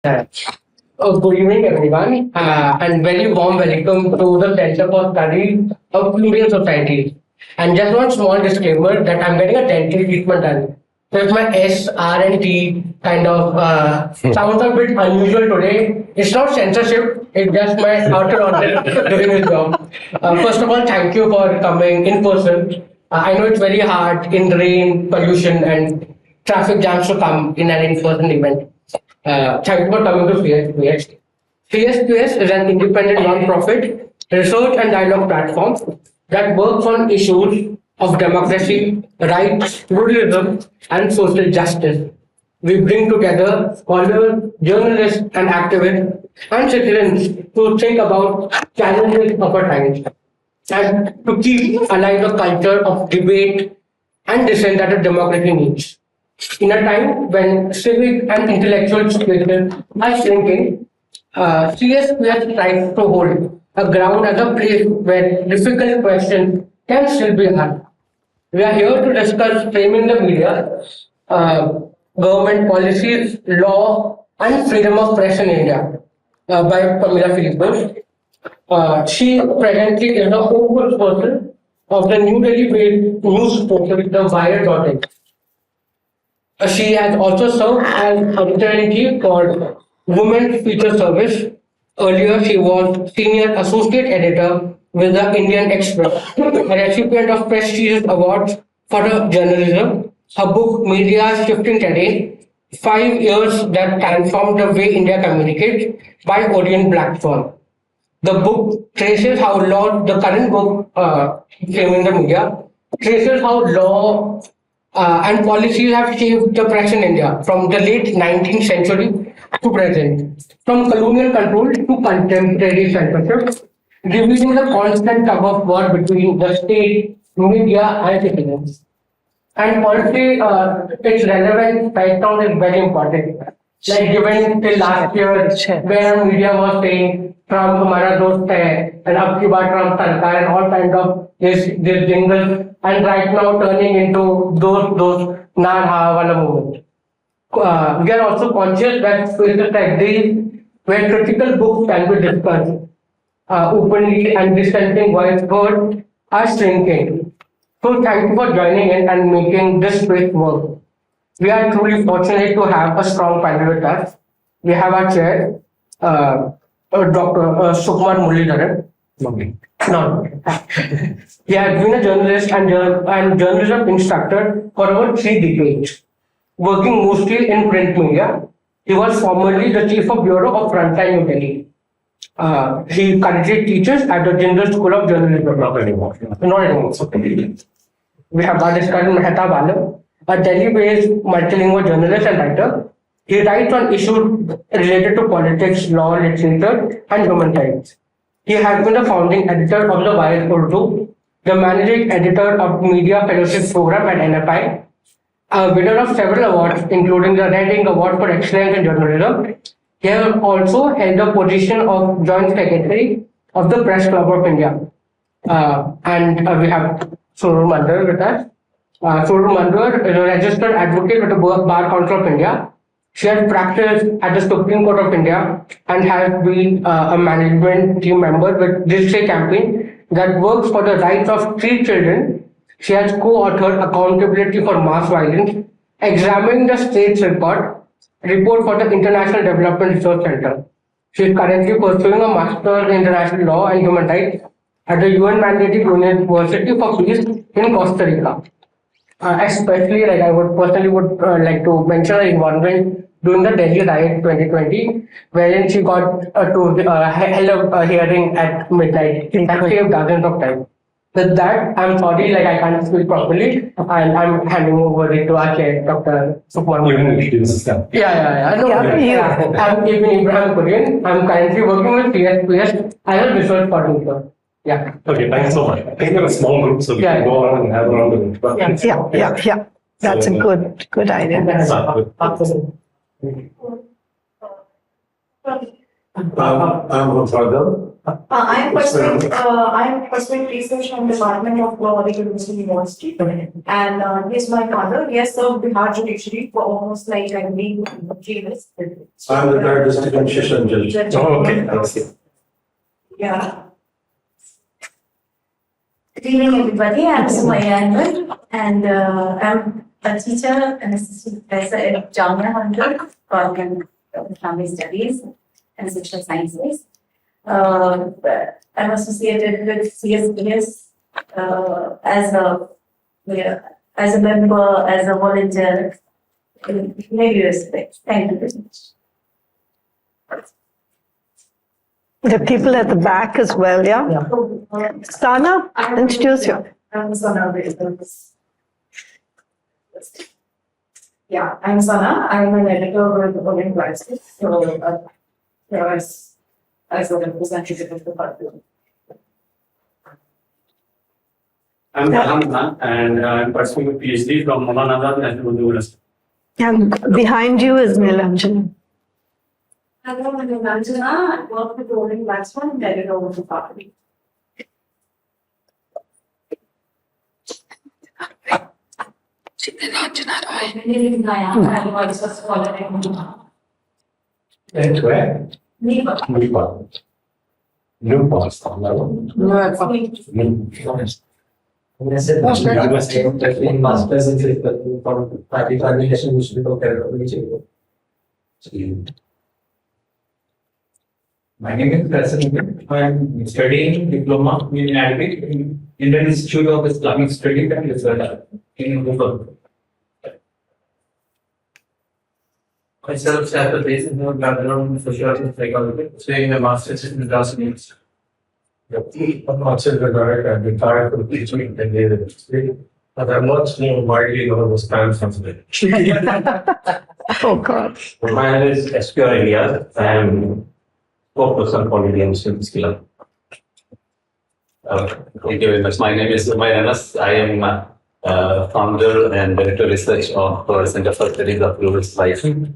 Uh, Good evening, everyone, and very warm welcome to the Center for Study of Plural Societies. And just one small disclaimer that I'm getting a dental treatment done. So if my S, R, and T kind of sounds a bit unusual today, it's not censorship, it's just my outer order doing his job. First of all, thank you for coming in person. I know it's very hard in rain, pollution, and traffic jams to come in an in-person event. Thank you for coming to CSPS. CSPS is an independent non-profit research and dialogue platform that works on issues of democracy, rights, pluralism, and social justice. We bring together scholars, journalists, and activists and citizens to think about challenges of our times and to keep alive the culture of debate and dissent that a democracy needs. In a time when civic and intellectual spaces are shrinking, CSPS tries to hold a ground as a place where difficult questions can still be asked. We are here to discuss framing the media, government policies, law, and freedom of press in India by Pamela Philipose. She presently is the spokesperson of the New Delhi-based news portal, the Wire.in. She has also served as editor-in-chief for Women's Feature Service. Earlier, she was senior associate editor with the Indian Express, a recipient of prestigious awards for her journalism. Her book, Media Shifting Terrain, 5 years that transformed the way India communicates, by Orient Blackstone. The book traces how law, the current book, Framing the Media, traces how law and policies have shaped the press in India from the late 19th century to present, from colonial control to contemporary censorship, revealing the constant tug of war between the state, media, and citizens. And honestly, its relevance right now is very important. Like given till last year, where media was saying Trump हमारा दोस्त है, and अब की बार Trump सरकार and all kind of this jingles, and right now turning into those na rहा wala movement. We are also conscious that spaces like these, where critical books can be discussed openly and dissenting voice heard, are shrinking. So thank you for joining in and making this space work. We are truly fortunate to have a strong panel with us. We have our chair, Dr. Sukumar Muralidharan. No. He has been a journalist and journalism instructor for over 3 decades, working mostly in print media. He was formerly the chief of bureau of Frontline New Delhi. He currently teaches at the Jindal School of Journalism. Not anymore. Not anymore. We have Karan Mehta Balam, a Delhi-based multilingual journalist and writer. He writes on issues related to politics, law, literature, and human rights. He has been the founding editor of the Wire Urdu, the managing editor of Media Fellowship Program at NFI, a winner of several awards, including the Reading Award for Excellence in Journalism. He has also held the position of Joint Secretary of the Press Club of India. And we have Surur Mandar with us. Surur Mandar is a registered advocate with the Bar Council of India. She has practiced at the Supreme Court of India and has been a management team member with this campaign that works for the rights of 3 children. She has co-authored Accountability for Mass Violence, examining the state's report for the International Development Research Center. She is currently pursuing a Master's in International Law and Human Rights at the UN mandated University for Peace in Costa Rica. Especially, like I would personally like to mention her involvement during the Delhi riot 2020, wherein she got to held a hearing at midnight. That saved dozens of time. With that, I'm sorry, like I can't speak properly, and I'm handing over it to our chair, Dr. Sukumar. Yeah. No, I'm Ibn Ibrahim Korean. I'm currently working with CSPS as a research coordinator. Yeah. Okay, thanks so much. I think we're a small group, so we can go around and have a round of introductions. Yeah. That's a good idea. I'm Fadal. I'm pursuing research from Department of Law at University. And he's my father. He has served Bihar judiciary for almost like, I believe, 3 years. I'm the retired district and session judge. Oh, okay. I see. Yeah. Good evening, everybody. I'm Sumaya Anwar, and I'm a teacher and assistant professor at Jamia Hunter, Department of Family Studies and Social Sciences. I'm associated with CSPS as a member, as a volunteer in many respects. Thank you very much. The people at the back as well, yeah? Sana, introduce you. I'm Sana. Yeah, I'm Sana. I'm an editor with the Golden Glasses. So, as a representative of the party. I'm Kalam and I'm pursuing a PhD from Maulana National University. And behind you is Nilanjana. Hello, I'm Nilanjana. I work with Golden Glasses and editor of the party. And where? Newport. Newport. Masters in physical from Administration My name is President. I'm studying diploma in Arabic in Indian Institute of Islamic Studies and Research in Mumbai. Myself, Shafat is in the background in sociology and psychology, studying a master's in philosophy. I'm not sure I'm retired from teaching in the industry, but I'm much more widely known as Pam Philipose. Oh, God. My name is SPR India. I am co-person for Indian Student Skill. Thank you very much. My name is Umay Anas. I am founder and director of research of Center for Studies of Plural Societies.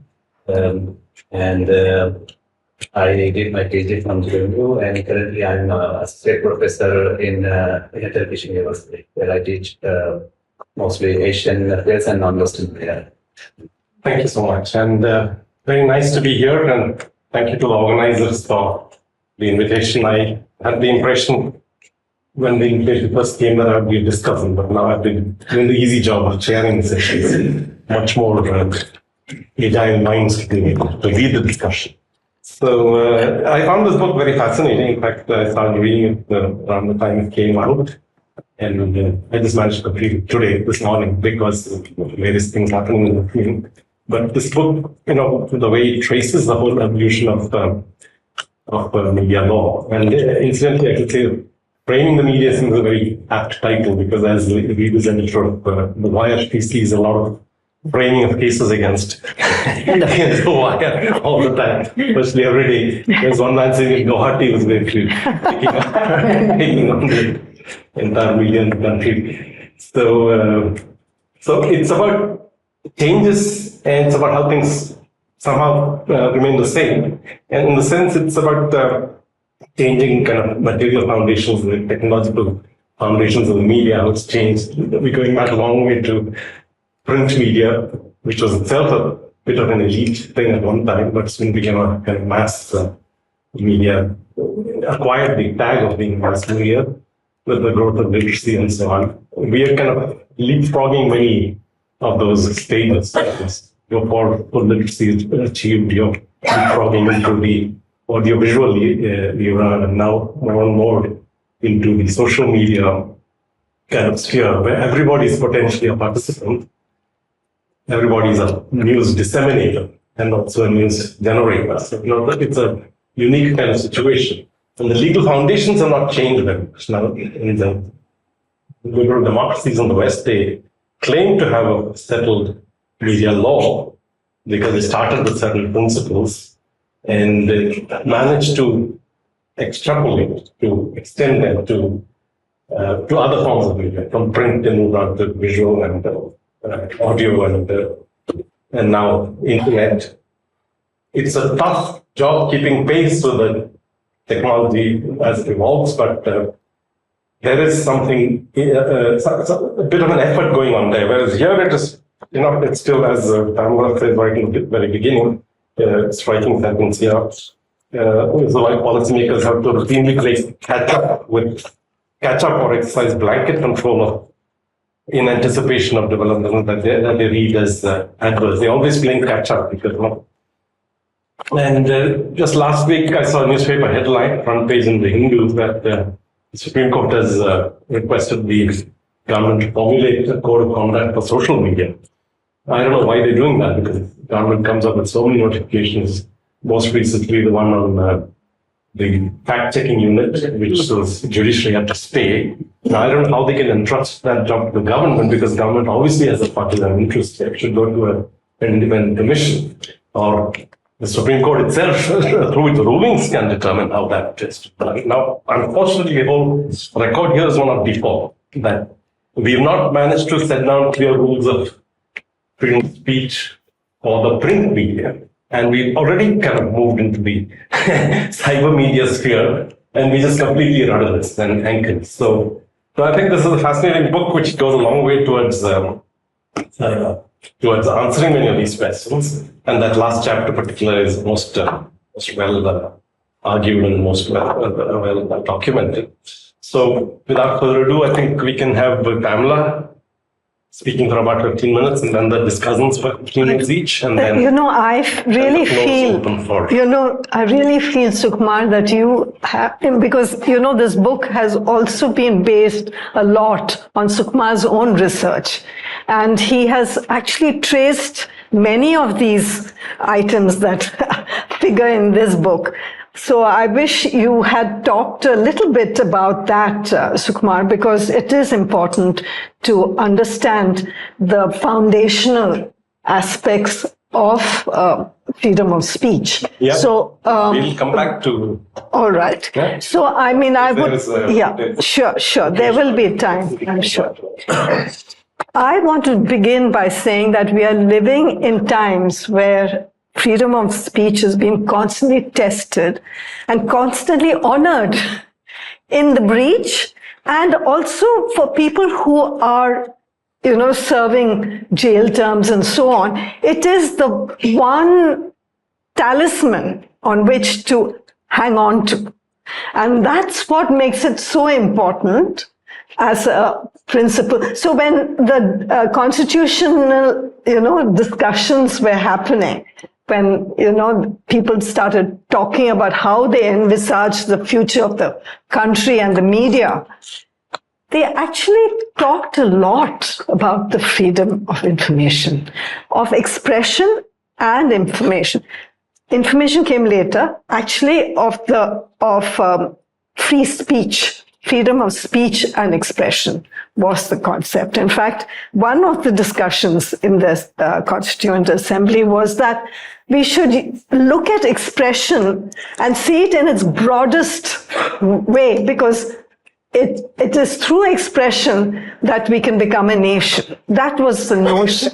I did my PhD from JMU and currently I'm an associate professor in Turkish University where I teach mostly Asian affairs and non-Western affairs. Thank you so much, and very nice to be here, and thank you to the organizers for the invitation. I had the impression when the invitation first came that I would be discussing, but now I've been doing the easy job of chairing the sessions, much more agile minds to lead the discussion. So I found this book very fascinating. In fact, I started reading it around the time it came out. And I just managed to complete it today, this morning, because of various things happening in between. But this book, the way it traces the whole evolution of media law. And incidentally, I could say framing the media seems a very apt title, because as the readers editor of the Wire, he sees a lot of framing of cases against the Wire all the time, especially every day. There's one man saying Guwahati was going to taking on the entire media in the country. So it's about changes, and it's about how things somehow remain the same. And in the sense, it's about changing kind of material foundations, the technological foundations of the media, how it's changed. We're going back a long way to print media, which was itself a bit of an elite thing at one time, but soon became a kind of mass media, acquired the tag of being mass media with the growth of literacy and so on. We are kind of leapfrogging many of those stages. Your full literacy is achieved, you're leapfrogging into the audiovisual era, and now more and more into the social media kind of sphere, where everybody is potentially a participant. Everybody is a news disseminator and also a news generator. So, it's a unique kind of situation. And the legal foundations have not changed very much. Now, in the liberal democracies in the West, they claim to have a settled media law because they started with certain principles and they managed to extrapolate, to extend them to other forms of media, from print and visual and audio and now internet. It's a tough job keeping pace with the technology as it evolves, but there is something, a bit of an effort going on there. Whereas here it is, it's still, as Pamela said right in the very beginning, striking sentence here. So like policymakers have to routinely play catch up or exercise blanket control of in anticipation of development that they read as adverse. They're always playing catch up because. And just last week, I saw a newspaper headline, front page in the Hindu, that the Supreme Court has requested the government to formulate a code of conduct for social media. I don't know why they're doing that, because the government comes up with so many notifications. Most recently, the one on the fact-checking unit, which was judiciary had to stay. Now, I don't know how they can entrust that job to the government, because government obviously has a particular interest. It should go to an independent commission, or the Supreme Court itself, through its rulings, can determine how that is done. Now, unfortunately, the whole record here is one of default, that we've not managed to set down clear rules of freedom of speech for the print media. And we've already kind of moved into the cyber media sphere, and we just completely rudderless and anchored. So I think this is a fascinating book, which goes a long way towards answering many of these questions. And that last chapter, particularly, is most well argued and most well documented. So, without further ado, I think we can have Pamela speaking for about 15 minutes, and then the discussants for 15 minutes each, and then I really feel, Sukumar, that you have, because, this book has also been based a lot on Sukumar's own research. And he has actually traced many of these items that figure in this book. So I wish you had talked a little bit about that, Sukumar, because it is important to understand the foundational aspects of freedom of speech. Yeah. So we'll come back to. All right. Yeah. So I mean, I would. Yeah. Sure. There will be time, I'm sure. I want to begin by saying that we are living in times where freedom of speech has been constantly tested and constantly honored in the breach, and also for people who are, serving jail terms and so on. It is the one talisman on which to hang on to. And that's what makes it so important as a principle. So when the constitutional, discussions were happening, when, people started talking about how they envisage the future of the country and the media, they actually talked a lot about the freedom of information, of expression and information. Information came later, actually, of free speech. Freedom of speech and expression was the concept. In fact, one of the discussions in the Constituent Assembly was that we should look at expression and see it in its broadest way, because it is through expression that we can become a nation. That was the notion.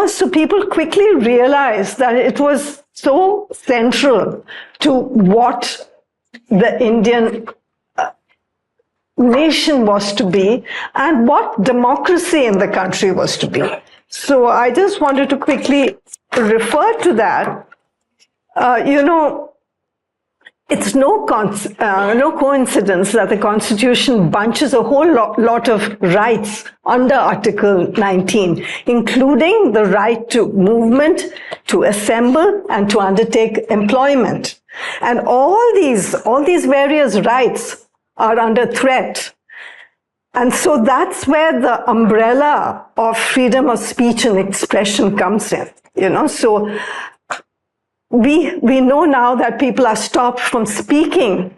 So people quickly realized that it was so central to what the Indian nation was to be and what democracy in the country was to be. So I just wanted to quickly refer to that. It's no coincidence that the Constitution bunches a whole lot of rights under Article 19, including the right to movement, to assemble, and to undertake employment. And all these various rights are under threat. And so that's where the umbrella of freedom of speech and expression comes in, So we know now that people are stopped from speaking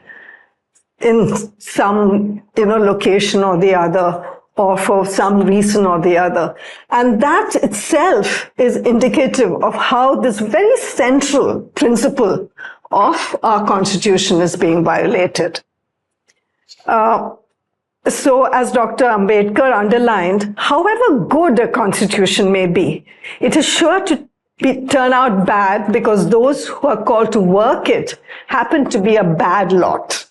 in some, location or the other, or for some reason or the other. And that itself is indicative of how this very central principle of our Constitution is being violated. So as Dr. Ambedkar underlined, however good a constitution may be, it is sure to turn out bad because those who are called to work it happen to be a bad lot.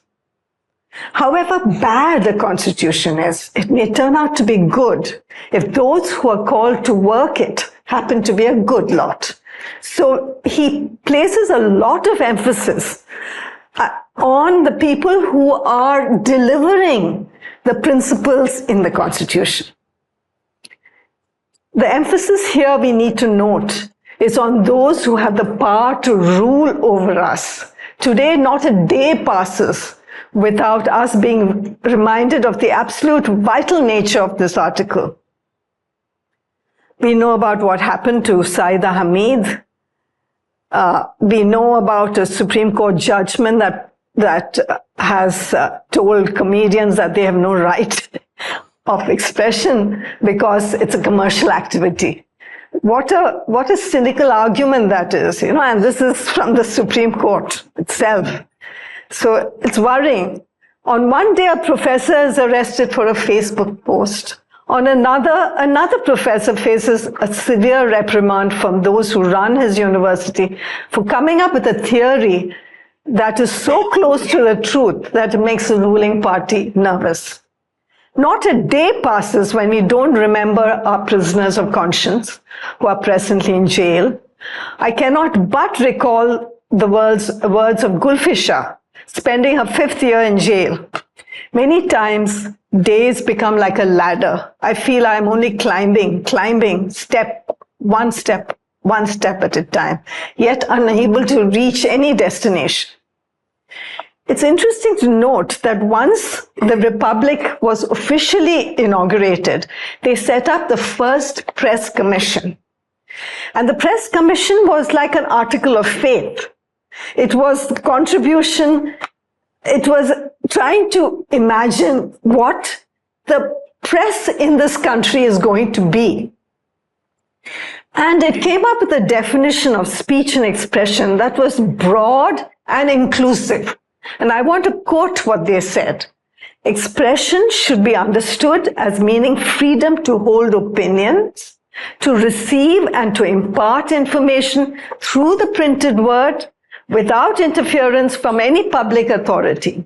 However bad a constitution is, it may turn out to be good if those who are called to work it happen to be a good lot. So he places a lot of emphasis on the people who are delivering the principles in the Constitution. The emphasis here we need to note is on those who have the power to rule over us. Today, not a day passes without us being reminded of the absolute vital nature of this article. We know about what happened to Saida Hamid. We know about a Supreme Court judgment that has told comedians that they have no right of expression because it's a commercial activity. What a cynical argument that is, and this is from the Supreme Court itself. So it's worrying. On one day, a professor is arrested for a Facebook post. On another professor faces a severe reprimand from those who run his university for coming up with a theory that is so close to the truth that it makes the ruling party nervous. Not a day passes when we don't remember our prisoners of conscience who are presently in jail. I cannot but recall the words of Gulfisha, spending her 5th year in jail. Many times, days become like a ladder. I feel I'm only climbing, one step at a time, yet unable to reach any destination. It's interesting to note that once the Republic was officially inaugurated, they set up the first press commission. And the press commission was like an article of faith. It was contribution. It was trying to imagine what the press in this country is going to be. And it came up with a definition of speech and expression that was broad and inclusive. And I want to quote what they said. Expression should be understood as meaning freedom to hold opinions, to receive and to impart information through the printed word without interference from any public authority.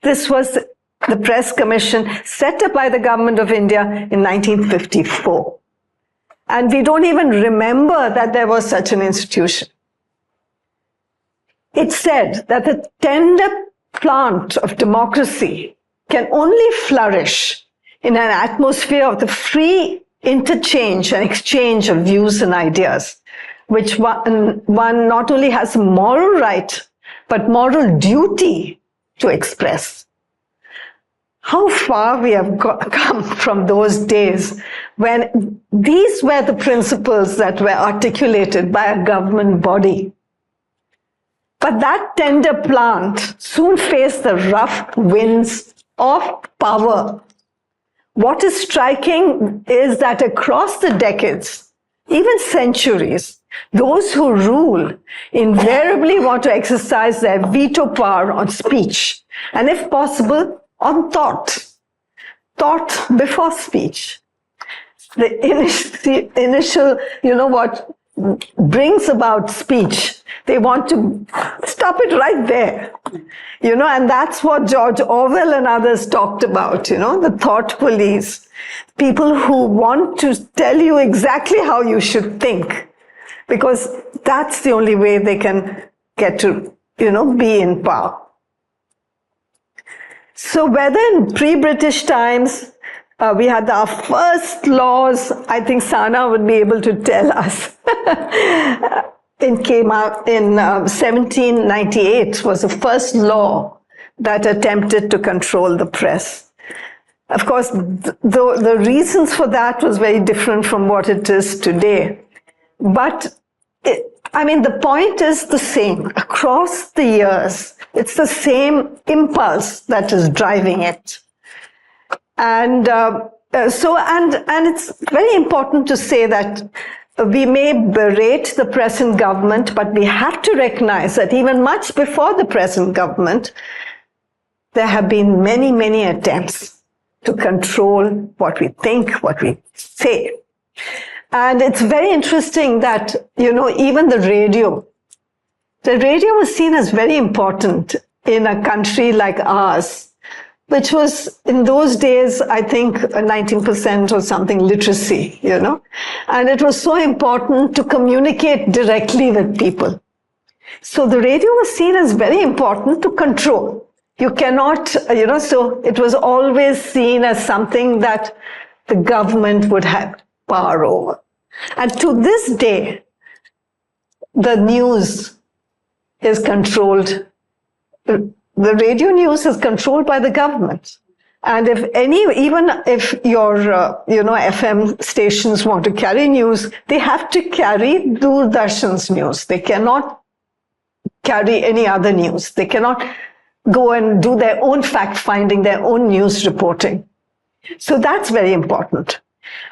This was the Press Commission set up by the Government of India in 1954. And we don't even remember that there was such an institution. It said that the tender plant of democracy can only flourish in an atmosphere of the free interchange and exchange of views and ideas, which one not only has a moral right, but moral duty to express. How far we have come from those days when these were the principles that were articulated by a government body. But that tender plant soon faced the rough winds of power. What is striking is that across the decades, even centuries, those who rule invariably want to exercise their veto power on speech, and if possible, on thought before speech. The initial, what brings about speech, they want to stop it right there, and that's what George Orwell and others talked about, the thought police, people who want to tell you exactly how you should think, because that's the only way they can get to, be in power. So whether in pre-British times, we had our first laws, I think Sana would be able to tell us. It came out in 1798 was the first law that attempted to control the press. Of course, the reasons for that was very different from what it is today. But the point is the same. Across the years, it's the same impulse that is driving it. And it's very important to say that we may berate the present government, but we have to recognize that even much before the present government, there have been many, many attempts to control what we think, what we say. And it's very interesting that, even the radio was seen as very important in a country like ours, which was in those days, I think, 19% or something literacy, and it was so important to communicate directly with people. So the radio was seen as very important to control. You cannot, so it was always seen as something that the government would have power over. And to this day, the news is controlled. The radio news is controlled by the government. And even if your, FM stations want to carry news, they have to carry Doordarshan's news. They cannot carry any other news. They cannot go and do their own fact-finding, their own news reporting. So that's very important.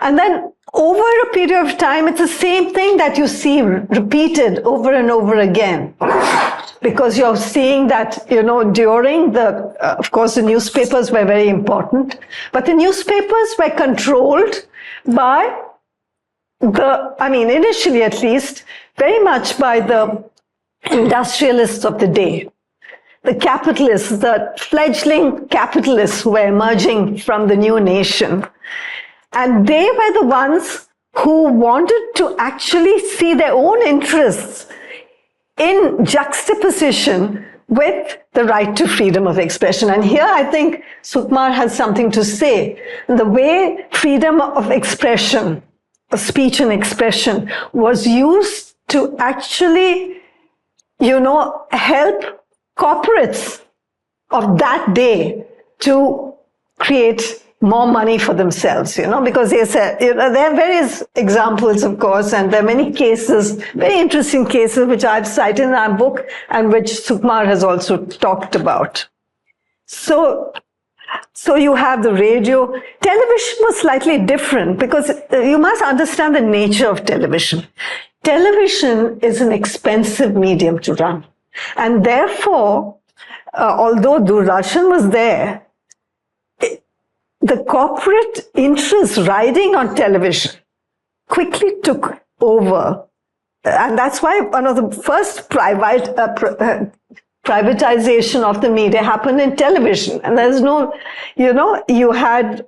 And then over a period of time, it's the same thing that you see repeated over and over again. Because you're seeing that, during of course, the newspapers were very important, but the newspapers were controlled by initially at least, very much by the industrialists of the day. The capitalists, the fledgling capitalists who were emerging from the new nation. And they were the ones who wanted to actually see their own interests in juxtaposition with the right to freedom of expression. And here I think Sukumar has something to say. The way freedom of expression, speech and expression, was used to actually, help corporates of that day to create more money for themselves, because they said, there are various examples, of course, and there are many cases, very interesting cases, which I've cited in our book and which Sukumar has also talked about. So you have the radio. Television was slightly different because you must understand the nature of television. Television is an expensive medium to run. And therefore, although Doordarshan was there, the corporate interests riding on television quickly took over. And that's why one of the first privatization of the media happened in television. And there's no, you had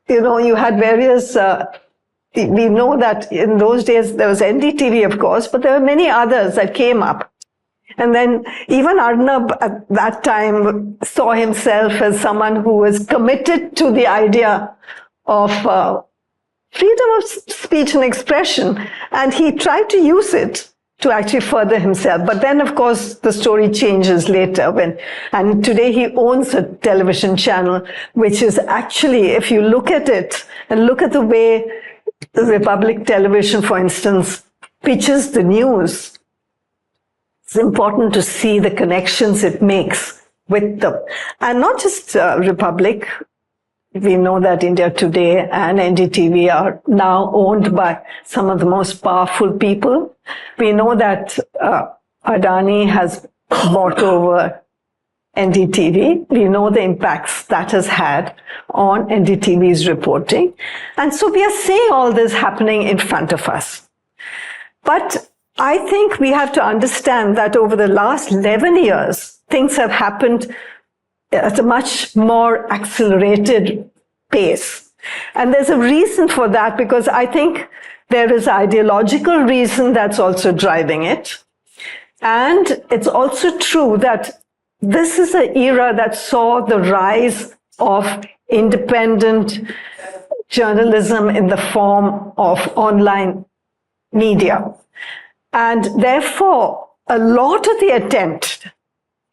various, we know that in those days there was NDTV, of course, but there were many others that came up. And then even Arnab at that time saw himself as someone who was committed to the idea of freedom of speech and expression. And he tried to use it to actually further himself. But then, of course, the story changes later. And today he owns a television channel, which is actually, if you look at it and look at the way the Republic Television, for instance, pitches the news, it's important to see the connections it makes with them. And not just Republic. We know that India Today and NDTV are now owned by some of the most powerful people. We know that Adani has bought over NDTV. We know the impacts that has had on NDTV's reporting. And so we are seeing all this happening in front of us. But I think we have to understand that over the last 11 years, things have happened at a much more accelerated pace. And there's a reason for that, because I think there is ideological reason that's also driving it. And it's also true that this is an era that saw the rise of independent journalism in the form of online media. And therefore, a lot of the attempt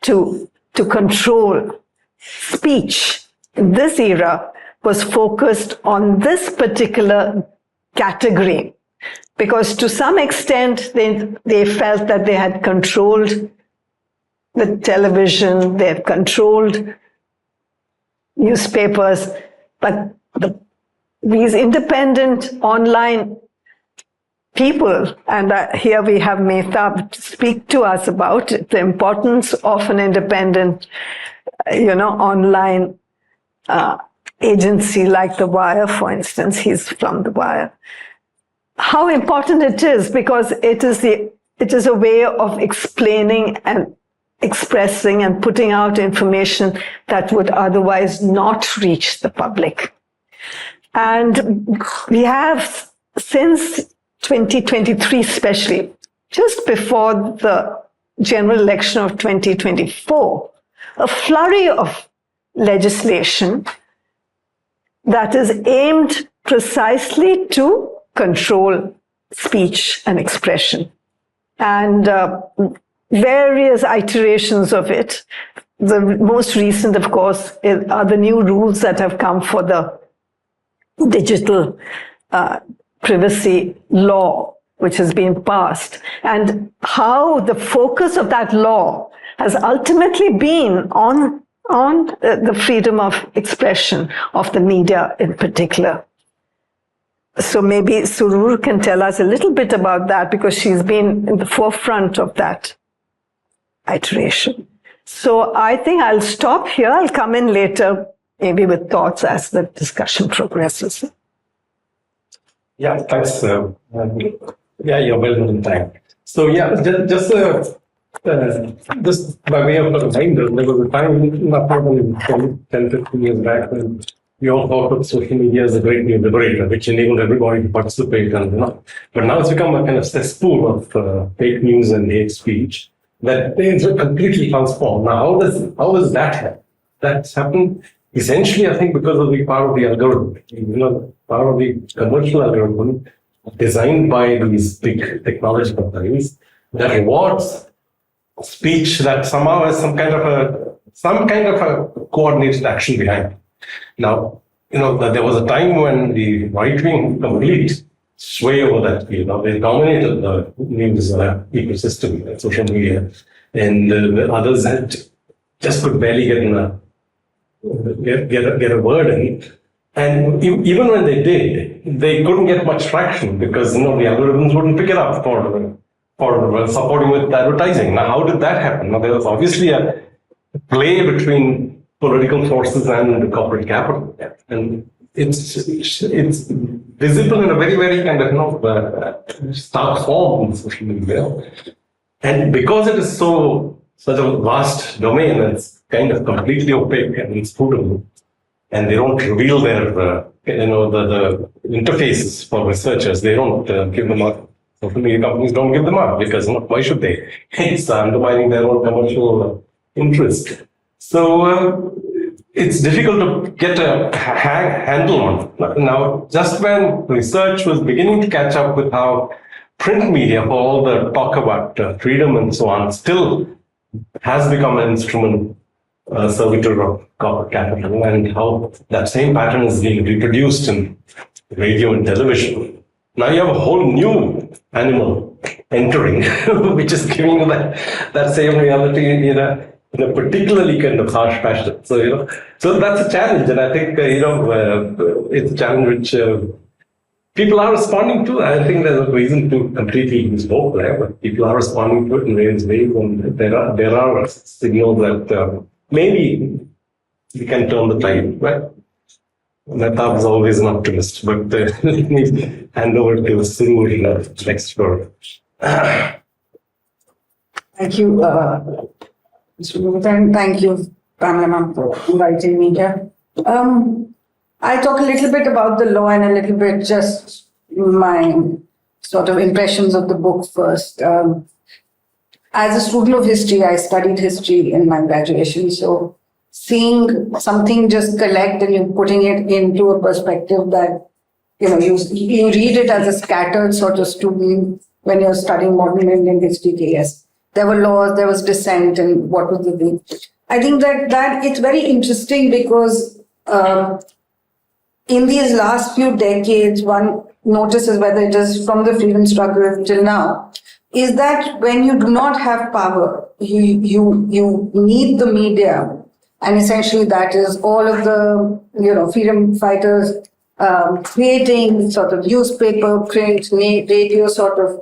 to control speech in this era was focused on this particular category. Because to some extent, they felt that they had controlled the television, they had controlled newspapers, but these independent online people, and here we have Mehtab speak to us about the importance of an independent, online agency like The Wire, for instance. He's from The Wire. How important it is, because it is a way of explaining and expressing and putting out information that would otherwise not reach the public. And we have, since 2023 especially, just before the general election of 2024, a flurry of legislation that is aimed precisely to control speech and expression. And various iterations of it. The most recent, of course, are the new rules that have come for the digital privacy law, which has been passed, and how the focus of that law has ultimately been on the freedom of expression of the media in particular. So maybe Surur can tell us a little bit about that, because she's been in the forefront of that iteration. So I think I'll stop here. I'll come in later, maybe with thoughts as the discussion progresses. Yeah, thanks. Yeah, you're well in time. So yeah, just by way of a reminder, there was a time, probably 10, 15 years back, when we all thought of social media as a great new liberator, which enabled everybody to participate. And, but now it's become a kind of cesspool of fake news and hate speech that things are completely transformed. Now, how does that happen? That's happened essentially, I think, because of the power of the algorithm. Power of the commercial algorithm designed by these big technology companies that rewards speech that somehow has some kind of a coordinated action behind it. Now, there was a time when the right wing complete sway over that field. They dominated the news ecosystem, social media, and the others just could barely get a word in. And even when they did, they couldn't get much traction because the algorithms wouldn't pick it up for supporting with advertising. Now, how did that happen? Now, there was obviously a play between political forces and the corporate capital, and it's visible in a very, very kind of stark form in social media. And because it is such a vast domain, it's kind of completely opaque and inscrutable, and they don't reveal their the interfaces for researchers. They don't give them up. Social media companies don't give them up because why should they? It's undermining their own commercial interest. So it's difficult to get a handle on. Now, just when research was beginning to catch up with how print media, for all the talk about freedom and so on, still has become an instrument, servitor of corporate capital, and how that same pattern is being reproduced in radio and television. Now you have a whole new animal entering, which is giving you that same reality in a particularly kind of harsh fashion. So, so that's a challenge, and I think, it's a challenge which people are responding to. I think there's a reason to completely lose hope there, but people are responding to it in various ways, and there are signals that maybe we can turn the tide. But Mehtab is always an optimist, but let me hand over to Surur next for. Thank you, Mr. Gupta, thank you, Pamela ma'am, for inviting me here. I'll talk a little bit about the law and a little bit just my sort of impressions of the book first. As a student of history, I studied history in my graduation, so seeing something just collect and you putting it into a perspective that, you read it as a scattered sort of student when you're studying modern Indian history. Yes, there were laws, there was dissent, and what was the thing. I think that it's very interesting because in these last few decades, one notices, whether it is from the freedom struggle till now, is that when you do not have power, you need the media. And essentially that is all of the, freedom fighters creating sort of newspaper, print, radio sort of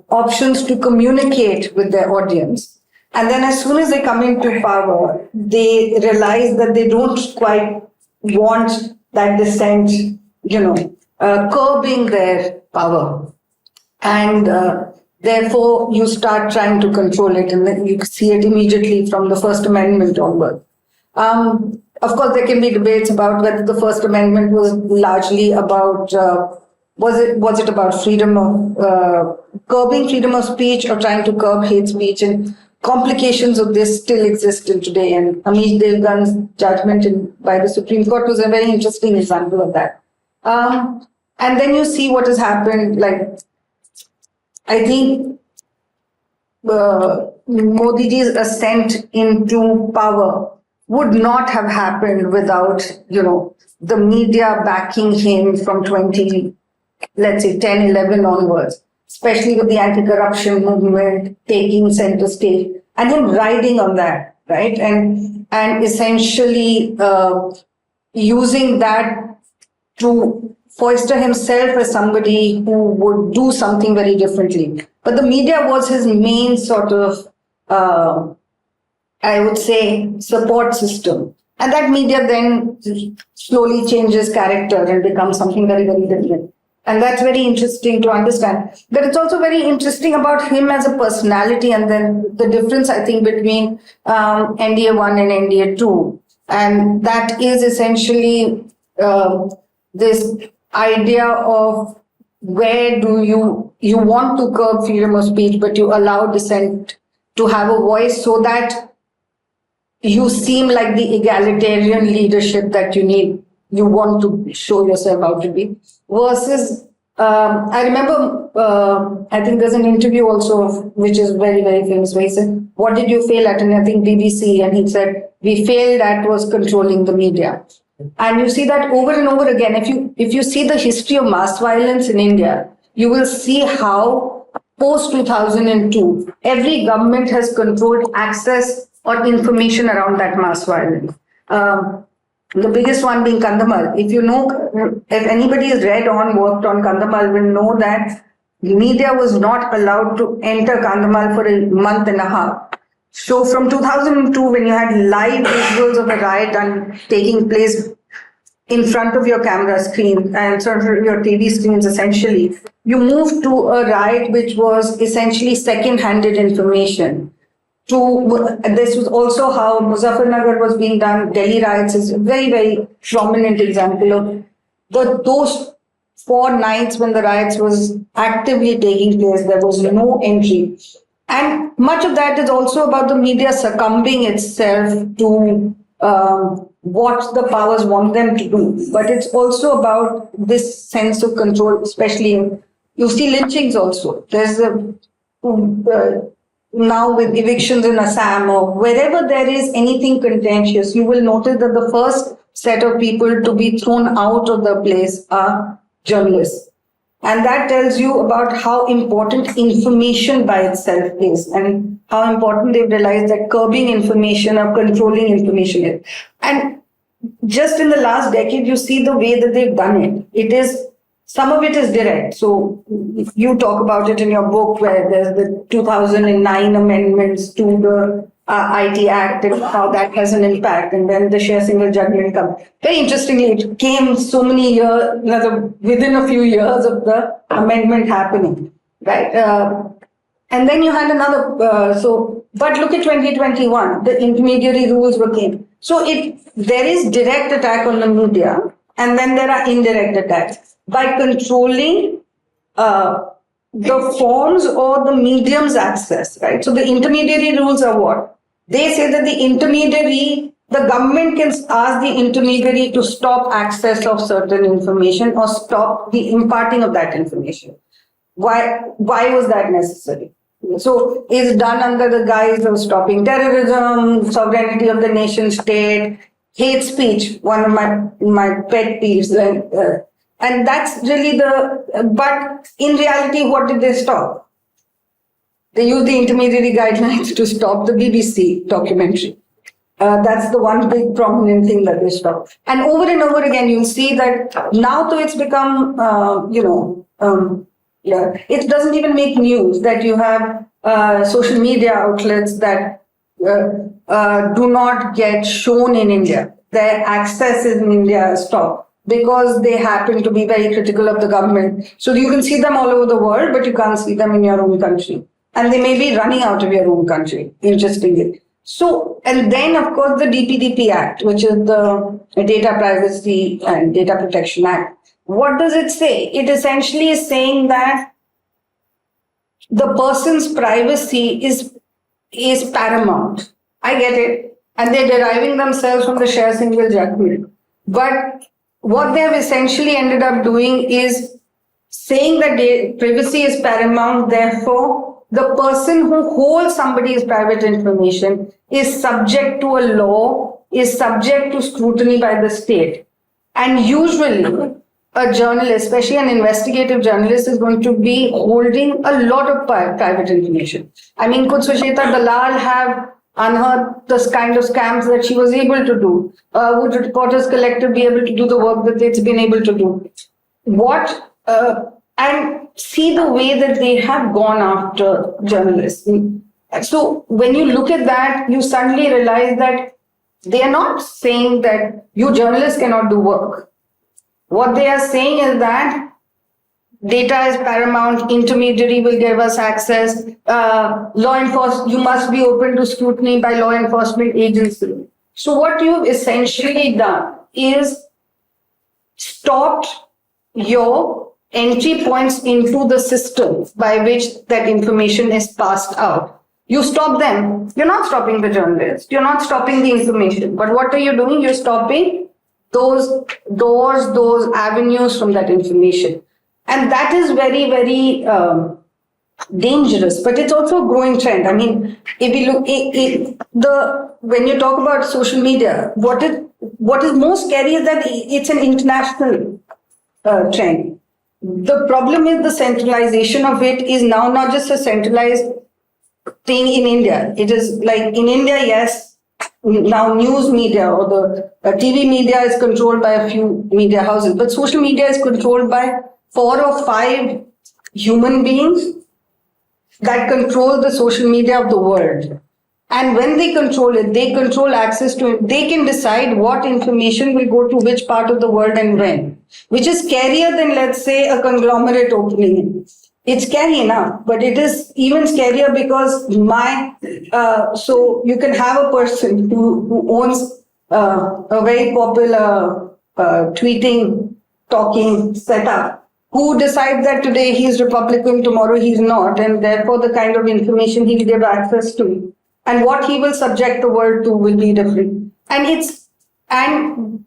options to communicate with their audience. And then as soon as they come into power, they realize that they don't quite want that dissent, curbing their power. And therefore, you start trying to control it, and then you see it immediately from the First Amendment onward. Of course, there can be debates about whether the First Amendment was largely about was it about freedom of curbing freedom of speech or trying to curb hate speech, and complications of this still exist till today. And Amish Devgan's judgment by the Supreme Court was a very interesting example of that. And then you see what has happened. Like, I think Modi ji's ascent into power would not have happened without, the media backing him from 10, 11 onwards, especially with the anti-corruption movement taking center stage and him riding on that, right? And essentially using that to foster himself as somebody who would do something very differently. But the media was his main sort of, I would say, support system. And that media then slowly changes character and becomes something very, very different. And that's very interesting to understand. But it's also very interesting about him as a personality, and then the difference, I think, between NDA 1 and NDA 2. And that is essentially this idea of where do you want to curb freedom of speech, but you allow dissent to have a voice so that you seem like the egalitarian leadership that you need, you want to show yourself out to be. Versus, I remember, I think there's an interview also, which is very, very famous, where he said, what did you fail at? And I think BBC, and he said, we failed at was controlling the media. And you see that over and over again. If you see the history of mass violence in India, you will see how post 2002, every government has controlled access or information around that mass violence. The biggest one being Kandhamal. If anybody has read on, worked on Kandhamal, will know that media was not allowed to enter Kandhamal for a month and a half. So from 2002, when you had live visuals of a riot taking place in front of your camera screen and sort of your TV screens, essentially, you moved to a riot which was essentially second-handed information. This was also how Muzaffarnagar was being done. Delhi riots is a very, very prominent example of those 4 nights when the riots was actively taking place. There was no entry. And much of that is also about the media succumbing itself to what the powers want them to do. But it's also about this sense of control, especially you see lynchings also. There's now with evictions in Assam or wherever there is anything contentious, you will notice that the first set of people to be thrown out of the place are journalists. And that tells you about how important information by itself is and how important they've realized that curbing information or controlling information is. And just in the last decade, you see the way that they've done it. Some of it is direct. So you talk about it in your book where there's the 2009 amendments to the IT Act and how that has an impact. And then the share single judgment comes. Very interestingly, it came so many years, within a few years of the amendment happening, right? And then you had another, but look at 2021, the intermediary rules came. So there is direct attack on the media, and then there are indirect attacks. By controlling the forms or the medium's access, right? So the intermediary rules are what? They say that the government can ask the intermediary to stop access of certain information or stop the imparting of that information. Why was that necessary? So it's done under the guise of stopping terrorism, sovereignty of the nation state, hate speech, one of my pet peeves. And that's really but in reality, what did they stop? They used the intermediary guidelines to stop the BBC documentary. That's the one big prominent thing that they stopped. And over again, you'll see that now though it's become, it doesn't even make news that you have social media outlets that do not get shown in India. their access in India is stopped because they happen to be very critical of the government. So you can see them all over the world, but you can't see them in your own country. And they may be running out of your own country, interestingly. So, and then of course the DPDP Act, which is the Data Privacy and Data Protection Act. What does it say? It essentially is saying that the person's privacy is paramount. I get it. And they're deriving themselves from the share single judgment. But what they have essentially ended up doing is saying that privacy is paramount, therefore the person who holds somebody's private information is subject to a law, is subject to scrutiny by the state. And usually a journalist, especially an investigative journalist, is going to be holding a lot of private information. I mean, could Susheta Dalal have unearthed the kind of scams that she was able to do? Would Reporters Collective be able to do the work that it's been able to do? And see the way that they have gone after journalists. So when you look at that, you suddenly realize that they are not saying that you journalists cannot do work. What they are saying is that data is paramount, intermediary will give us access, law enforcement, you must be open to scrutiny by law enforcement agency. So what you've essentially done is stopped your entry points into the system by which that information is passed out. You stop them. You're not stopping the journalist. You're not stopping the information. But what are you doing? You're stopping those doors, those avenues from that information. And that is very, very dangerous, but it's also a growing trend. I mean, if you look, when you talk about social media, what is most scary is that it's an international trend. The problem is the centralization of it is now not just a centralized thing in India. It is like in India, yes, now news media or the TV media is controlled by a few media houses, but social media is controlled by 4 or 5 human beings that control the social media of the world. And when they control it, they control access to it. They can decide what information will go to which part of the world and when, which is scarier than, let's say, a conglomerate opening. It's scary enough, but it is even scarier because so you can have a person who owns a very popular tweeting, talking setup, who decides that today he's Republican, tomorrow he's not, and therefore the kind of information he'll give access to and what he will subject the world to will be different. And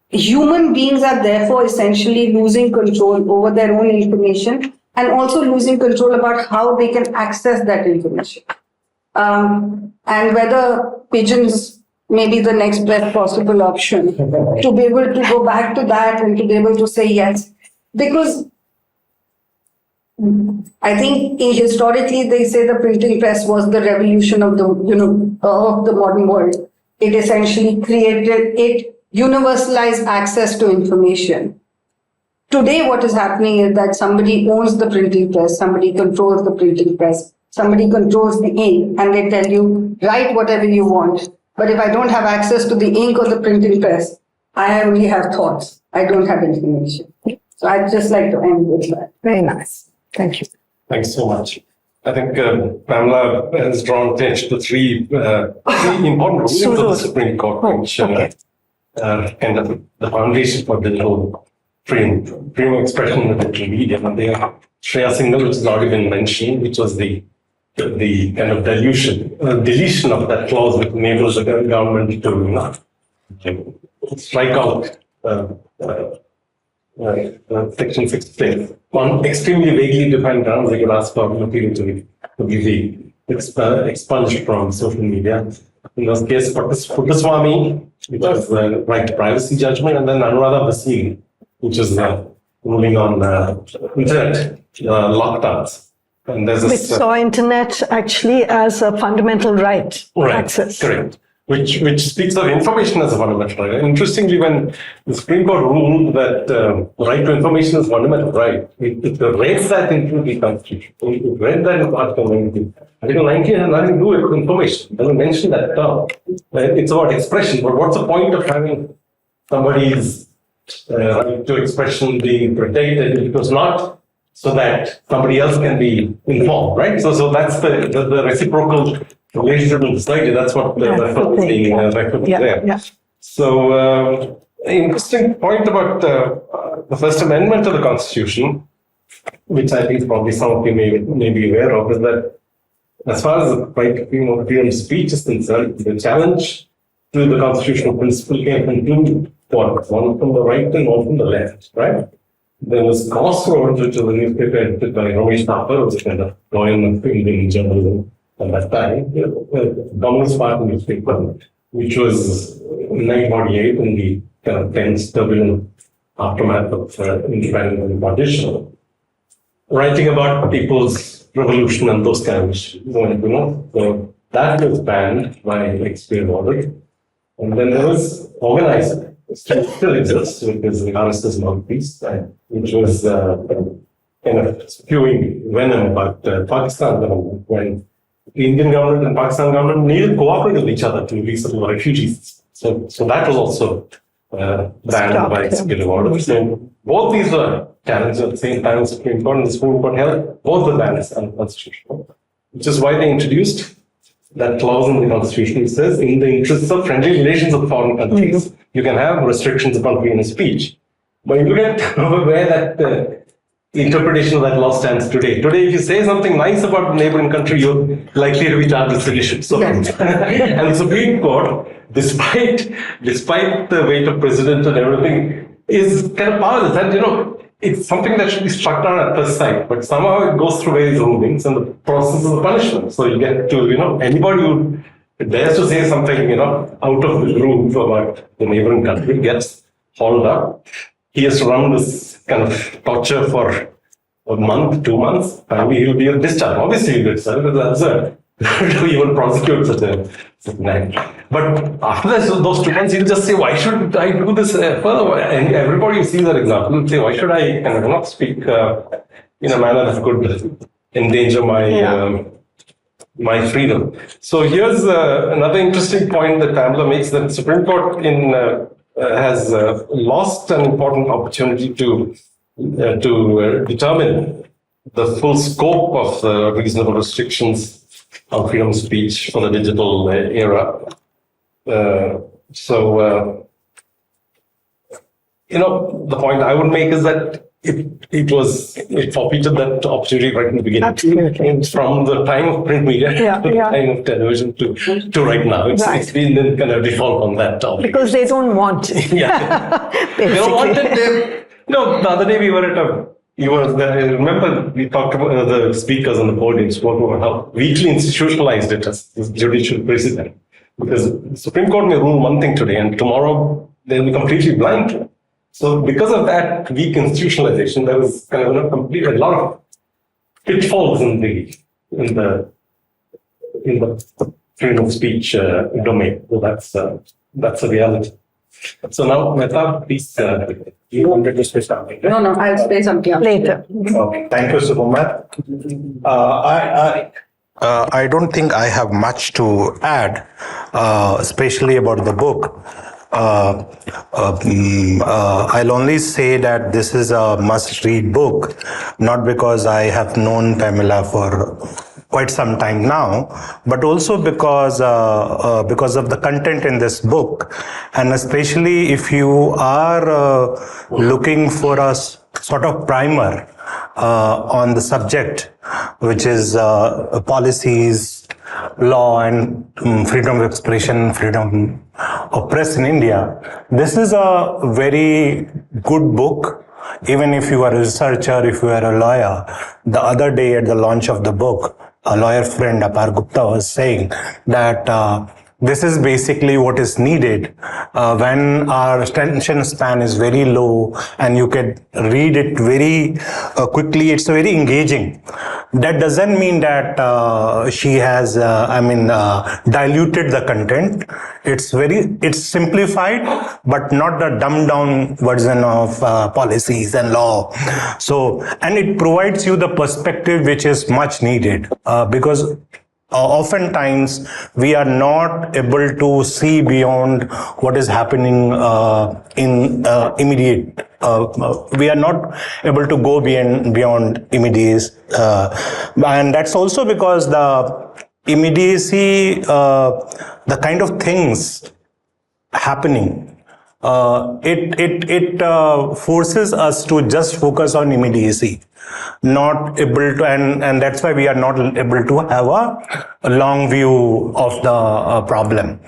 human beings are therefore essentially losing control over their own information and also losing control about how they can access that information. And whether pigeons may be the next best possible option to be able to go back to that and to be able to say yes. Because I think historically they say the printing press was the revolution of the, of the modern world. It essentially universalized access to information. Today, what is happening is that somebody owns the printing press, somebody controls the printing press, somebody controls the ink, and they tell you, write whatever you want. But if I don't have access to the ink or the printing press, I only have thoughts. I don't have information. So I'd just like to end with that. Very nice. Thank you. Thanks so much. I think Pamela has drawn attention to three important rulings of the Supreme Court, which kind of the foundation for digital freedom of expression in the digital media. And they are Shreya Singhal, which has already been mentioned, which was the kind of deletion of that clause which enables the government to strike out Section 66 on extremely vaguely defined grounds. They could ask for appeal to be expunged from social media. In this case, Puttaswamy, which was the right to privacy judgment, and then Anuradha Basir, which is ruling on internet lockdowns. And there's Which saw internet actually as a fundamental right, access. Correct. which speaks of information as a fundamental right. Interestingly, when the Supreme Court ruled that right to information is fundamental right, it read that into the Constitution. It read that into Article 19. Article 19 has nothing to do with information. It doesn't mention that term. It's about expression. But what's the point of having somebody's right to expression being protected? It was not so that somebody else can be informed, right? So that's the reciprocal relationship in society. That's what the reference is being referenced there. Yeah. So, interesting point about the First Amendment to the Constitution, which I think probably some of you may be aware of, is that as far as the right to freedom of speech is concerned, the challenge to the constitutional principle came from two points, one from the right and one from the left, right? There was Crossroads, which was a newspaper edited by Ramesh Thapar, who was a kind of doyen of Indian journalism at that time, the Communist Party newspaper, which was in 1948 in the kind of tense, turbulent aftermath of independence and partition, writing about people's revolution and those kind of issues. So that was banned by expired order. And then there was organizing. It still exists, because the RSS mouthpiece, which was kind of spewing venom about Pakistan government when the Indian government and Pakistan government needed to cooperate with each other to resettle refugees. So that was also banned by executive order. So both these were challenged at the same time as the Supreme Court, and the Supreme Court held both the bans unconstitutional, which is why they introduced that clause in the Constitution which says, in the interests of friendly relations with foreign countries, you can have restrictions upon freedom of speech. But you look at where that interpretation of that law stands today. Today, if you say something nice about a neighboring country, you're likely to be charged with sedition. So, and the Supreme Court, despite the weight of precedent and everything, is kind of powerless. And it's something that should be struck down at first sight, but somehow it goes through various rulings and the process of the punishment. So you get to, anybody who dares to say something, out of the groove about the neighboring country gets hauled up. He has to run this kind of torture for a month, 2 months. Finally, he'll be discharged. Obviously, it's absurd to even prosecute such an act. But after those 2 months, he'll just say, why should I do this further? And everybody who sees that example will say, why should I not speak in a manner that could endanger my freedom? So here's another interesting point that Pamela makes, that the Supreme Court has lost an important opportunity to determine the full scope of reasonable restrictions on freedom of speech for the digital era. So the point I would make is that it forfeited that opportunity right in the beginning. Absolutely. From the time of print media to the time of television to right now. It's been in kind of default on that topic. Because they don't want it. Yeah. They don't want it. The other day we were at I remember we talked about the speakers on the podium spoke about how weakly institutionalized it as the judicial precedent. Because the Supreme Court may rule one thing today and tomorrow they'll be completely blind to it. So because of that weak institutionalization, there was kind of a lot of pitfalls in the freedom of speech domain. So that's a reality. So now, Mehta, please, you wanted to say something. No, I'll say something else. Later. Okay, thank you, Subhamat. I don't think I have much to add, especially about the book. I'll only say that this is a must-read book, not because I have known Pamela for quite some time now, but also because of the content in this book, and especially if you are looking for a sort of primer on the subject, which is policies, law and freedom of expression, freedom of press in India. This is a very good book. Even if you are a researcher, if you are a lawyer, the other day at the launch of the book, a lawyer friend, Apar Gupta, was saying that this is basically what is needed when our attention span is very low and you can read it very quickly. It's very engaging. that doesn't mean that she has, diluted the content. It's simplified, but not the dumbed down version of policies and law. So, and it provides you the perspective which is much needed because oftentimes we are not able to see beyond what is happening in immediate. We are not able to go beyond immediate, and that's also because the immediacy, the kind of things happening. It forces us to just focus on immediacy, not able to, and that's why we are not able to have a long view of the problem.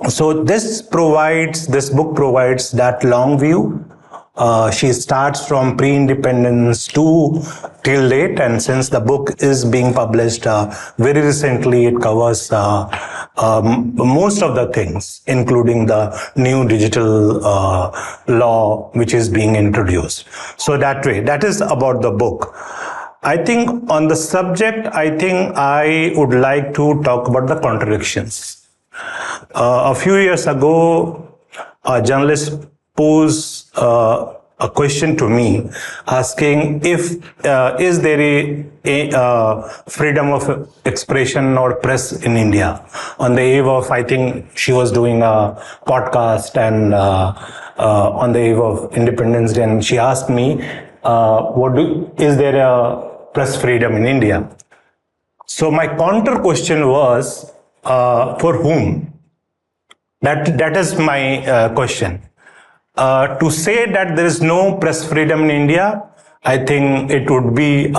So this book provides that long view. She starts from pre-independence to till date, and since the book is being published very recently, it covers most of the things, including the new digital law which is being introduced. So that way, that is about the book. I think on the subject, I would like to talk about the contradictions. A few years ago, a journalist posed a question to me asking if is there a freedom of expression or press in India on the eve of, I think she was doing a podcast and on the eve of Independence Day, and she asked me, is there a press freedom in India? So my counter question was, for whom? That is my question. To say that there is no press freedom in India, I think it would be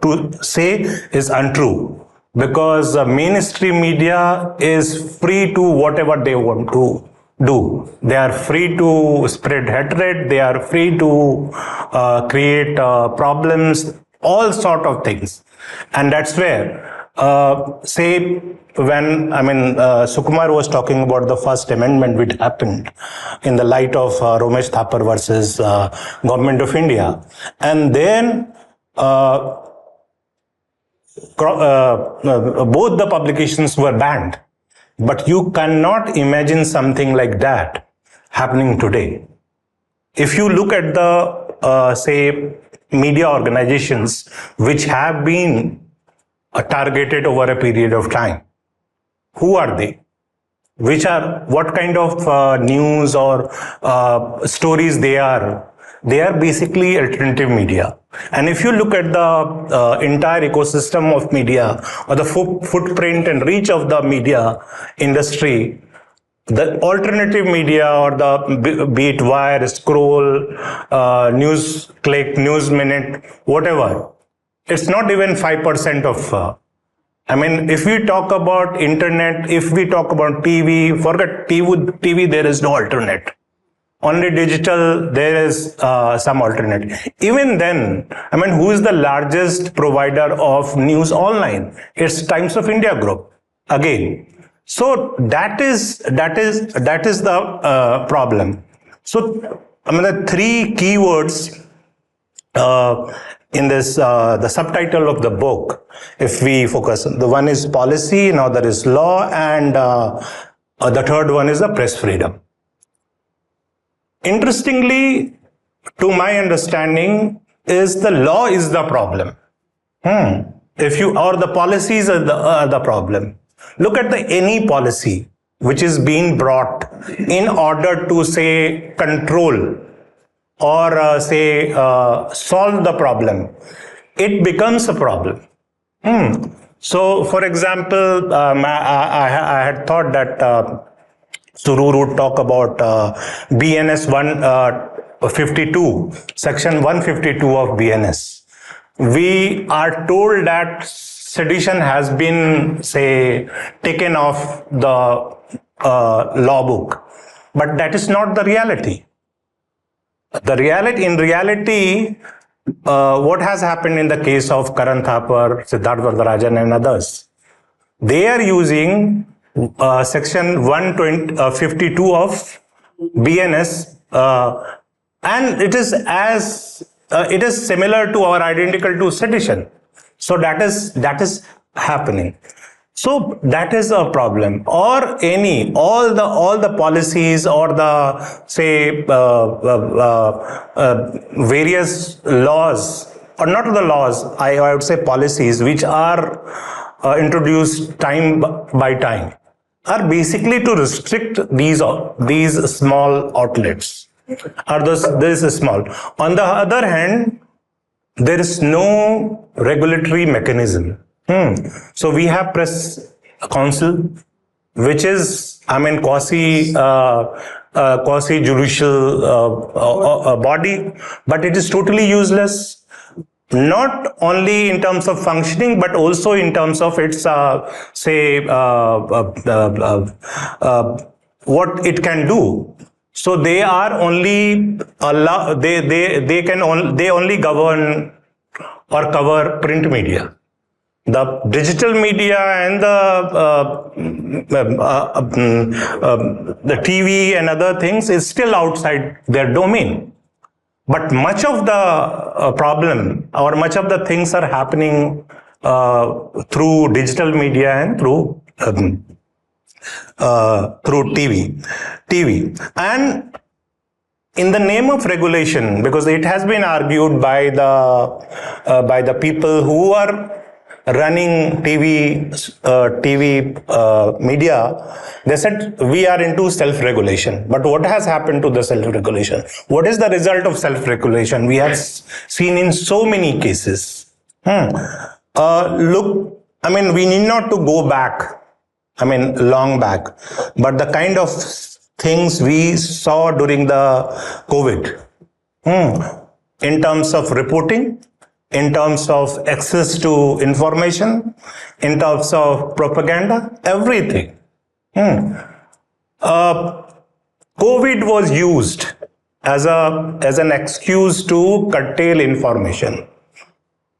to say is untrue, because mainstream media is free to whatever they want to do. They are free to spread hatred. They are free to create problems, all sort of things, and that's where. Say when Sukumar was talking about the First Amendment which happened in the light of Ramesh Thapar versus Government of India, and then both the publications were banned. But you cannot imagine something like that happening today. If you look at the say media organizations which have been targeted over a period of time, who are they? What kind of news or stories they are? They are basically alternative media. And if you look at the entire ecosystem of media, or the footprint and reach of the media industry, the alternative media, or the be it Wire, Scroll, News Click, News Minute, whatever, it's not even 5% of. If we talk about internet, if we talk about TV, forget TV, there is no alternate. Only digital, there is some alternate. Even then, who is the largest provider of news online? It's Times of India Group, again. So that is the problem. So the three keywords in this the subtitle of the book, if we focus, the one is policy, now there is law, and the third one is the press freedom. Interestingly, to my understanding, is the law is the problem. Or the policies are the problem. Look at any policy which is being brought in order to say control or solve the problem. It becomes a problem. So, for example, I had thought that Surur would talk about BNS 152, section 152 of BNS. We are told that sedition has been, taken off the law book, but that is not the reality. In reality, what has happened in the case of Karan Thapar, Siddharth Varadarajan and others? They are using section 152 of BNS, and it is as it is similar to or identical to sedition. So that is happening. So that is a problem. Or all the policies or the say various laws, or not the laws, I would say policies, which are introduced time by time, are basically to restrict these small outlets. This is small. On the other hand, there is no regulatory mechanism. So we have press council, which is, quasi judicial body, but it is totally useless. Not only in terms of functioning, but also in terms of its what it can do. So they are only they only govern or cover print media. The digital media and the TV and other things is still outside their domain. But much of the problem or much of the things are happening through digital media and through TV. And in the name of regulation, because it has been argued by the people who are running TV media, they said we are into self-regulation. But what has happened to the self-regulation? What is the result of self-regulation? We have seen in so many cases. Look, we need not to go back, long back, but the kind of things we saw during the COVID, in terms of reporting, in terms of access to information, in terms of propaganda, everything. COVID was used as an excuse to curtail information.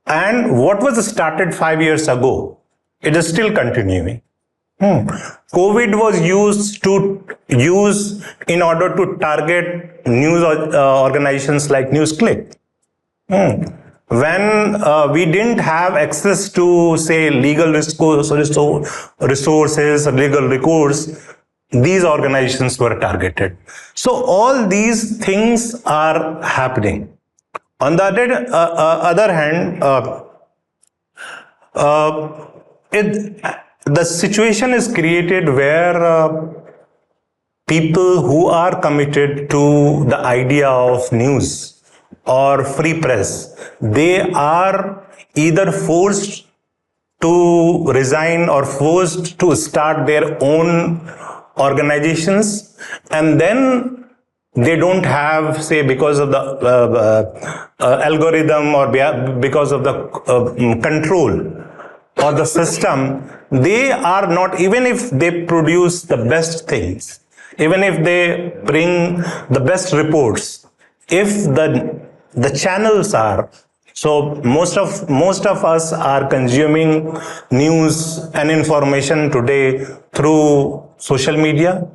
And what was started 5 years ago, it is still continuing. COVID was used in order to target news organizations like NewsClick. When we didn't have access to, say, legal resources, legal recourse, these organizations were targeted. So all these things are happening. On the other hand, the situation is created where people who are committed to the idea of news or free press, they are either forced to resign or forced to start their own organizations, and then they don't have, say, because of the algorithm or because of the control or the system, they are not, even if they produce the best things, even if they bring the best reports, if the channels are, so most of us are consuming news and information today through social media,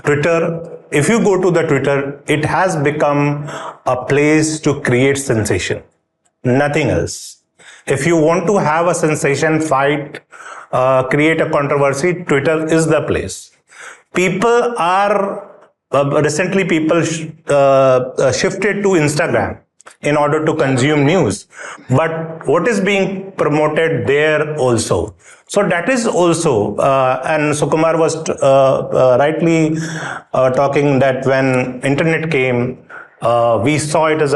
Twitter. If you go to the Twitter, it has become a place to create sensation, nothing else. If you want to have a sensation, fight, create a controversy, Twitter is the place. People are, recently people shifted to Instagram in order to consume news. But what is being promoted there also? So that is also, and Sukumar was rightly talking that when internet came, we saw it as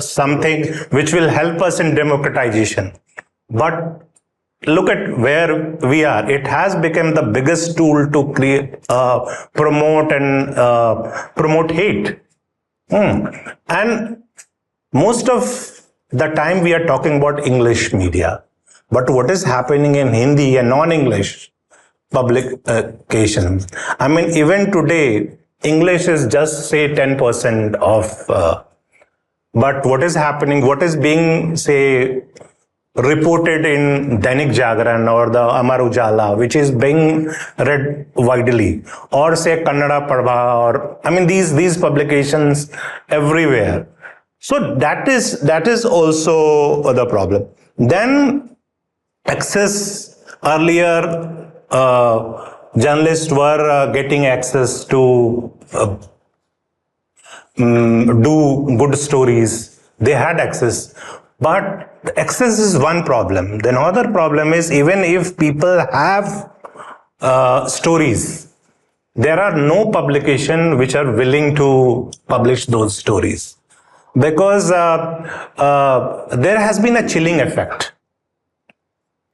something which will help us in democratization. But look at where we are. It has become the biggest tool to create, promote hate. And most of the time we are talking about English media. But what is happening in Hindi and non-English publications? Even today, English is just, say, 10% of, but what is happening, what is being, say, reported in Dainik Jagran or the Amar Ujala, which is being read widely, or say Kannada Prabha, or these publications everywhere. So that is also the problem. Then access, earlier journalists were getting access to do good stories. They had access, but access is one problem. The another problem is, even if people have stories, there are no publication which are willing to publish those stories, because there has been a chilling effect.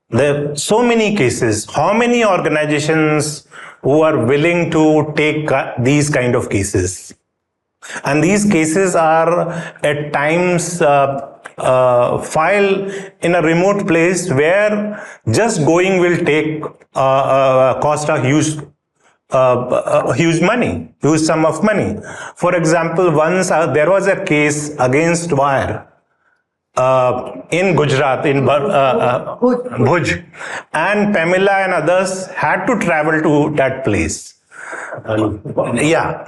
There are so many cases. How many organizations who are willing to take these kind of cases? And these cases are at times filed in a remote place where just going will take cost a huge money, huge sum of money. For example, once there was a case against Wire in Gujarat, in Bhuj, and Pamela and others had to travel to that place. Yeah.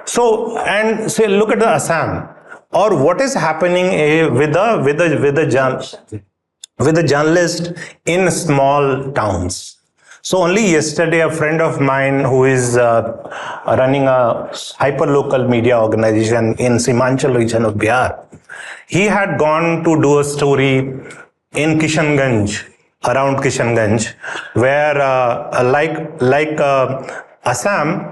So, and say, look at the Assam, or what is happening with the journalist in small towns. So only yesterday, a friend of mine who is running a hyperlocal media organization in Simanchal region of Bihar, he had gone to do a story in Kishanganj, around Kishanganj, where like Assam,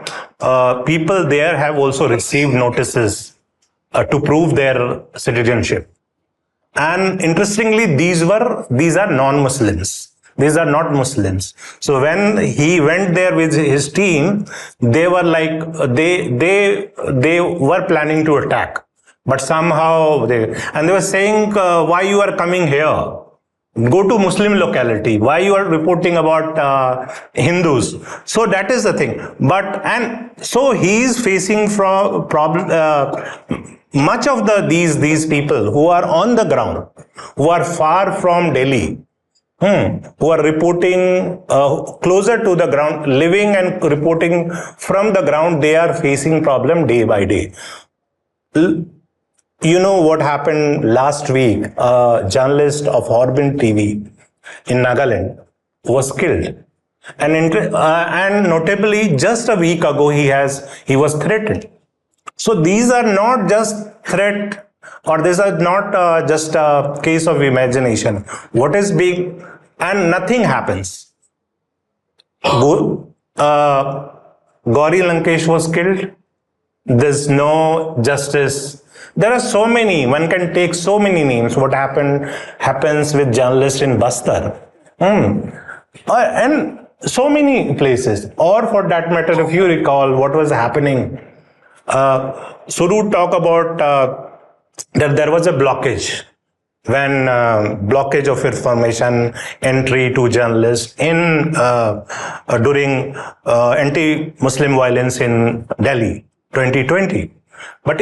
people there have also received notices to prove their citizenship. And interestingly, these are non-Muslims. These are not Muslims. So when he went there with his team, they were like, they were planning to attack, but somehow they were saying, why you are coming here? Go to Muslim locality. Why you are reporting about Hindus? So that is the thing. And so he is facing from problem. Much of these people who are on the ground, who are far from Delhi, who are reporting closer to the ground, living and reporting from the ground, they are facing problem day by day. You know what happened last week? A journalist of Harbin TV in Nagaland was killed, and notably, just a week ago he was threatened. So these are not just threat, or these are not just a case of imagination. What is big, and nothing happens. Gauri Lankesh was killed. There's no justice. There are so many, one can take so many names. What happens with journalists in Bastar. And so many places. Or for that matter, if you recall what was happening, Suru talked about that there was a blockage, when blockage of information entry to journalists during anti-Muslim violence in Delhi 2020. But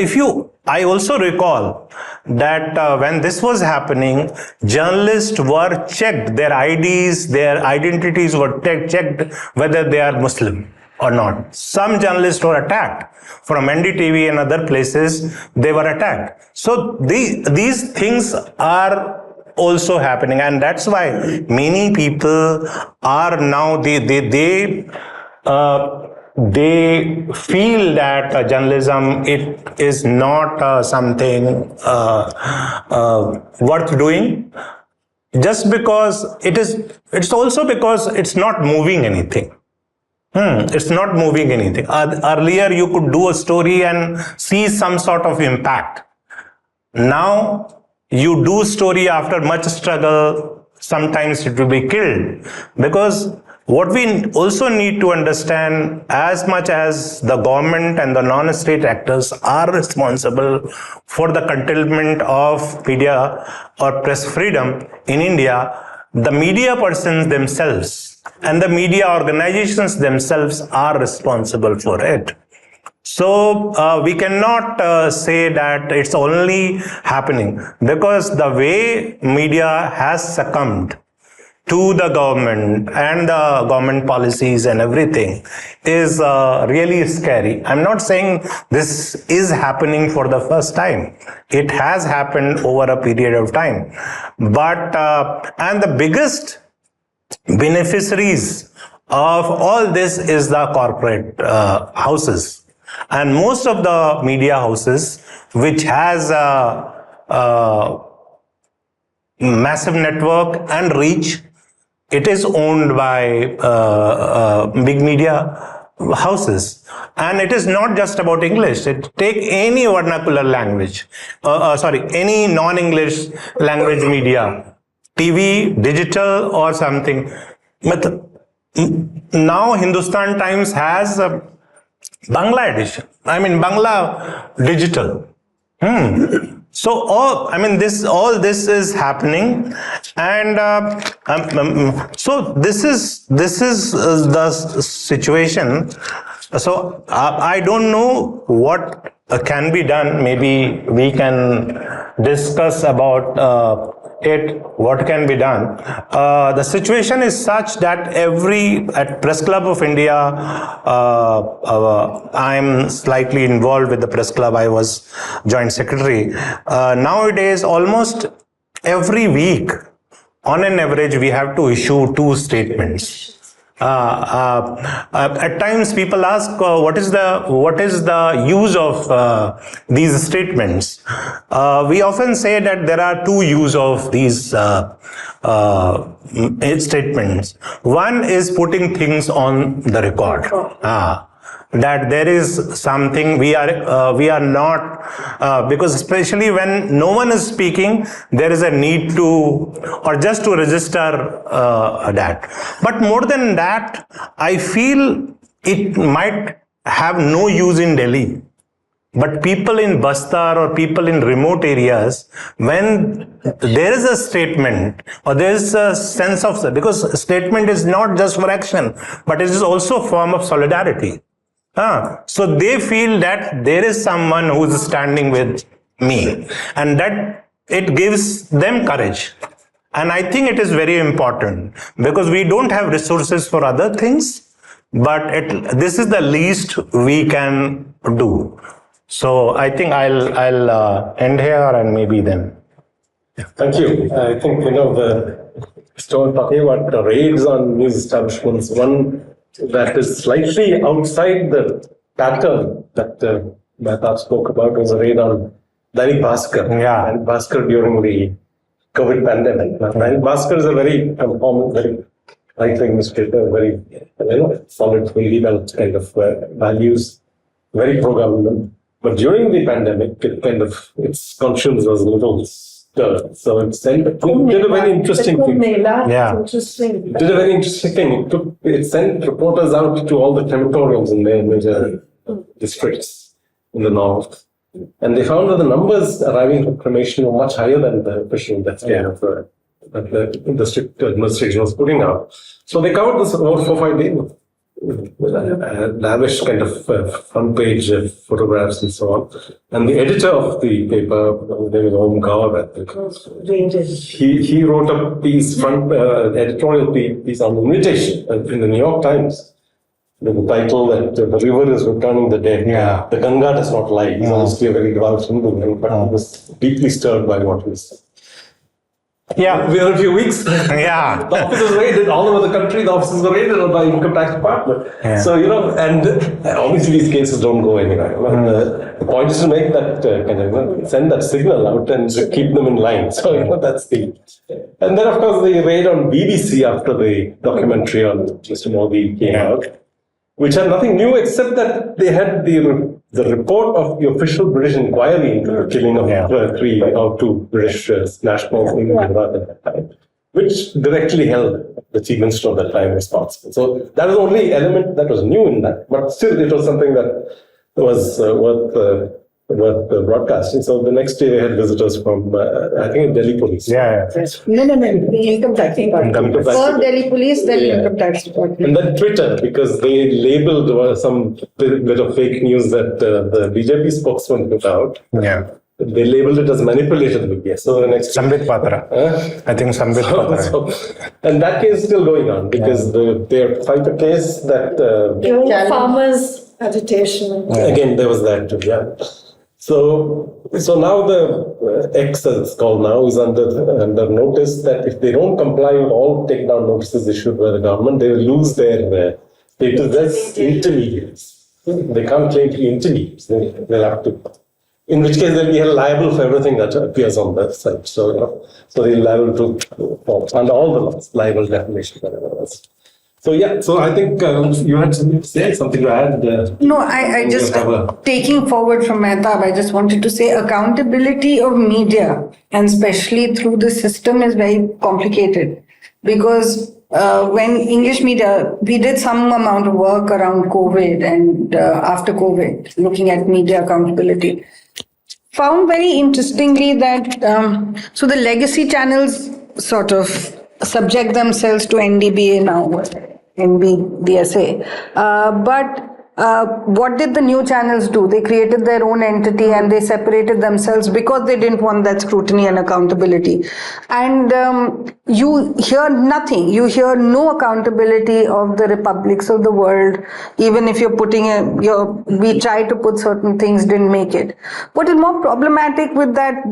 I also recall that when this was happening, journalists were checked, their IDs, their identities were checked whether they are Muslim or not. Some journalists were attacked. From NDTV and other places, they were attacked. So these things are also happening, and that's why many people are now, they feel that journalism, it is not something worth doing, just because it's also because it's not moving anything. It's not moving anything. Earlier you could do a story and see some sort of impact. Now you do story after much struggle, sometimes it will be killed, because what we also need to understand, as much as the government and the non-state actors are responsible for the curtailment of media or press freedom in India, the media persons themselves and the media organizations themselves are responsible for it. So we cannot say that it's only happening, because the way media has succumbed to the government and the government policies and everything is really scary. I'm not saying this is happening for the first time. It has happened over a period of time. But, and the biggest beneficiaries of all this is the corporate houses. And most of the media houses, which has massive network and reach, it is owned by big media houses. And it is not just about English. Take any vernacular language, any non-English language media, TV, digital or something. But now Hindustan Times has a Bangla edition. I mean, Bangla digital. So all this is happening, and so this is the situation. So I don't know what can be done. Maybe we can discuss about what can be done. The situation is such that at Press Club of India, I'm slightly involved with the Press Club. I was joint secretary. Nowadays, almost every week, on an average, we have to issue 2 statements. At times people ask, what is the use of these statements? We often say that there are 2 use of these statements. One is putting things on the record. That there is something we are not, because especially when no one is speaking, there is a need to, or just to register that. But more than that, I feel it might have no use in Delhi. But people in Bastar or people in remote areas, when there is a statement or there is a sense of, because statement is not just for action, but it is also a form of solidarity. So they feel that there is someone who is standing with me, and that it gives them courage. And I think it is very important because we don't have resources for other things, but this is the least we can do. So I think I'll end here and maybe then. Thank you. I think, talking about the raids on news establishments, one that is slightly outside the pattern that Mehta spoke about was a raid on Dainik Bhaskar. Yeah. And Bhaskar during the COVID pandemic. Dainik Bhaskar is a very common, very right-wing newspaper, very solid, really well kind of values, very pro-government. But during the pandemic, its conscience was a little stirred. So it did a very interesting thing. Yeah. It did a very interesting thing. It sent reporters out to all the crematoriums in their major districts in the north. And they found that the numbers arriving for cremation were much higher than the official death that the district administration was putting out. So they covered this over 4-5 days. Lavish kind of front page photographs and so on. And the editor of the paper, his name is Om Gaur, he wrote a piece, editorial piece on the invitation in the New York Times. With the title that the river is returning the dead. Yeah. The Ganga does not lie. He's obviously a very devout Hindu, but he was deeply stirred by what he said. Yeah. We are a few weeks. Yeah. The offices raided all over the country. The offices were raided by income tax department. Yeah. So and obviously these cases don't go anywhere. The point is to make that send that signal out and keep them in line. So that's the. And then of course the raid on BBC after the documentary on Mr. Modi came out, which had nothing new except that they had the report of the official British inquiry into the killing of 3 or 2 British nationals in Gujarat at that time, which directly held the chief minister of that time responsible. So that was the only element that was new in that, but still it was something that was worth broadcasting. So the next day they had visitors from, I think, Delhi police. No, the income tax department. First Delhi police, then income tax department. And then Twitter, because they labeled some bit of fake news that the BJP spokesman put out. Yeah. they labeled it as manipulated media. So the next Sambit Patra. I think Sambit Patra. And that case is still going on because they filed a case that Farmers agitation. again there was that too. Yeah. So now the X, as it's called now, is under notice that if they don't comply with all takedown notices issued by the government, they will lose their status as intermediaries. They can't claim to be intermediaries. They'll have to. In which case, they'll be held liable for everything that appears on the site. So they're liable to under all the laws, liable, defamation, whatever else. So so I think you had something to say, something to add. No, I just, taking forward from Mehtab, I just wanted to say accountability of media, and especially through the system, is very complicated. Because when English media, we did some amount of work around COVID and after COVID, looking at media accountability. Found very interestingly that, so the legacy channels sort of subject themselves to NDBA now, NBDSA. But what did the new channels do? They created their own entity and they separated themselves because they didn't want that scrutiny and accountability. And you hear nothing. You hear no accountability of the republics of the world. Even if you're putting we tried to put certain things, didn't make it. What is more problematic with that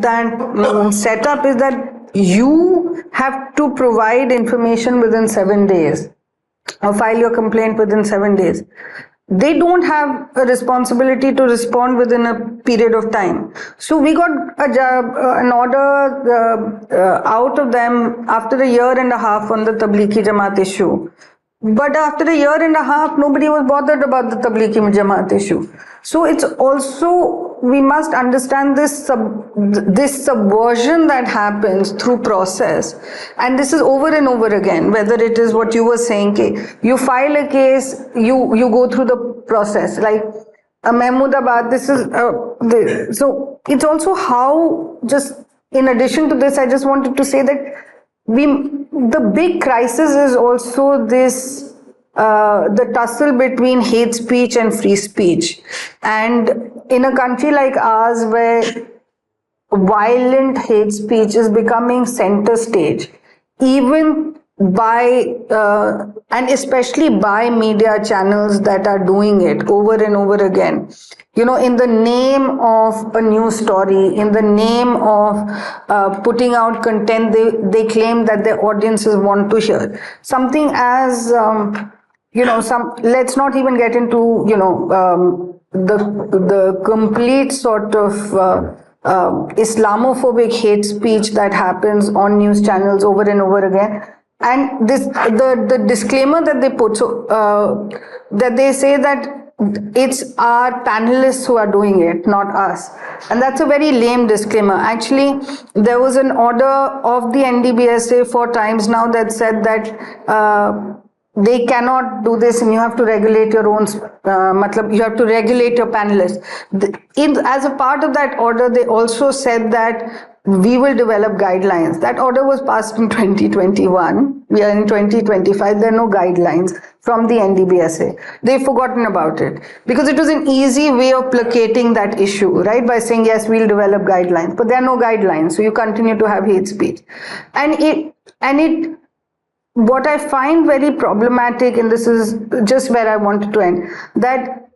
setup is that you have to provide information within 7 days or file your complaint within 7 days. They don't have a responsibility to respond within a period of time. So we got an order out of them after a year and a half on the Tablighi Jamaat issue. But after a year and a half, nobody was bothered about the Tablighi Jamaat issue. So it's also, we must understand this subversion that happens through process. And this is over and over again, whether it is what you were saying, you file a case, you go through the process. Like Mahmoodabad, this is, so it's also how, just in addition to this, I just wanted to say that the big crisis is also this, the tussle between hate speech and free speech. And in a country like ours where violent hate speech is becoming center stage, even by, and especially by media channels that are doing it over and over again. You know, in the name of a news story, in the name of putting out content, they claim that their audiences want to hear. Something as, let's not even get into, the complete sort of Islamophobic hate speech that happens on news channels over and over again. And this, the disclaimer that they put, so that they say that it's our panelists who are doing it, not us. And that's a very lame disclaimer. Actually, there was an order of the NDBSA 4 times now that said that they cannot do this and you have to regulate your own, you have to regulate your panelists. As a part of that order, they also said that we will develop guidelines. That order was passed in 2021. We are in 2025. There are no guidelines from the NDBSA. They've forgotten about it because it was an easy way of placating that issue, right? By saying, yes, we'll develop guidelines, but there are no guidelines. So you continue to have hate speech. What I find very problematic, and this is just where I wanted to end, that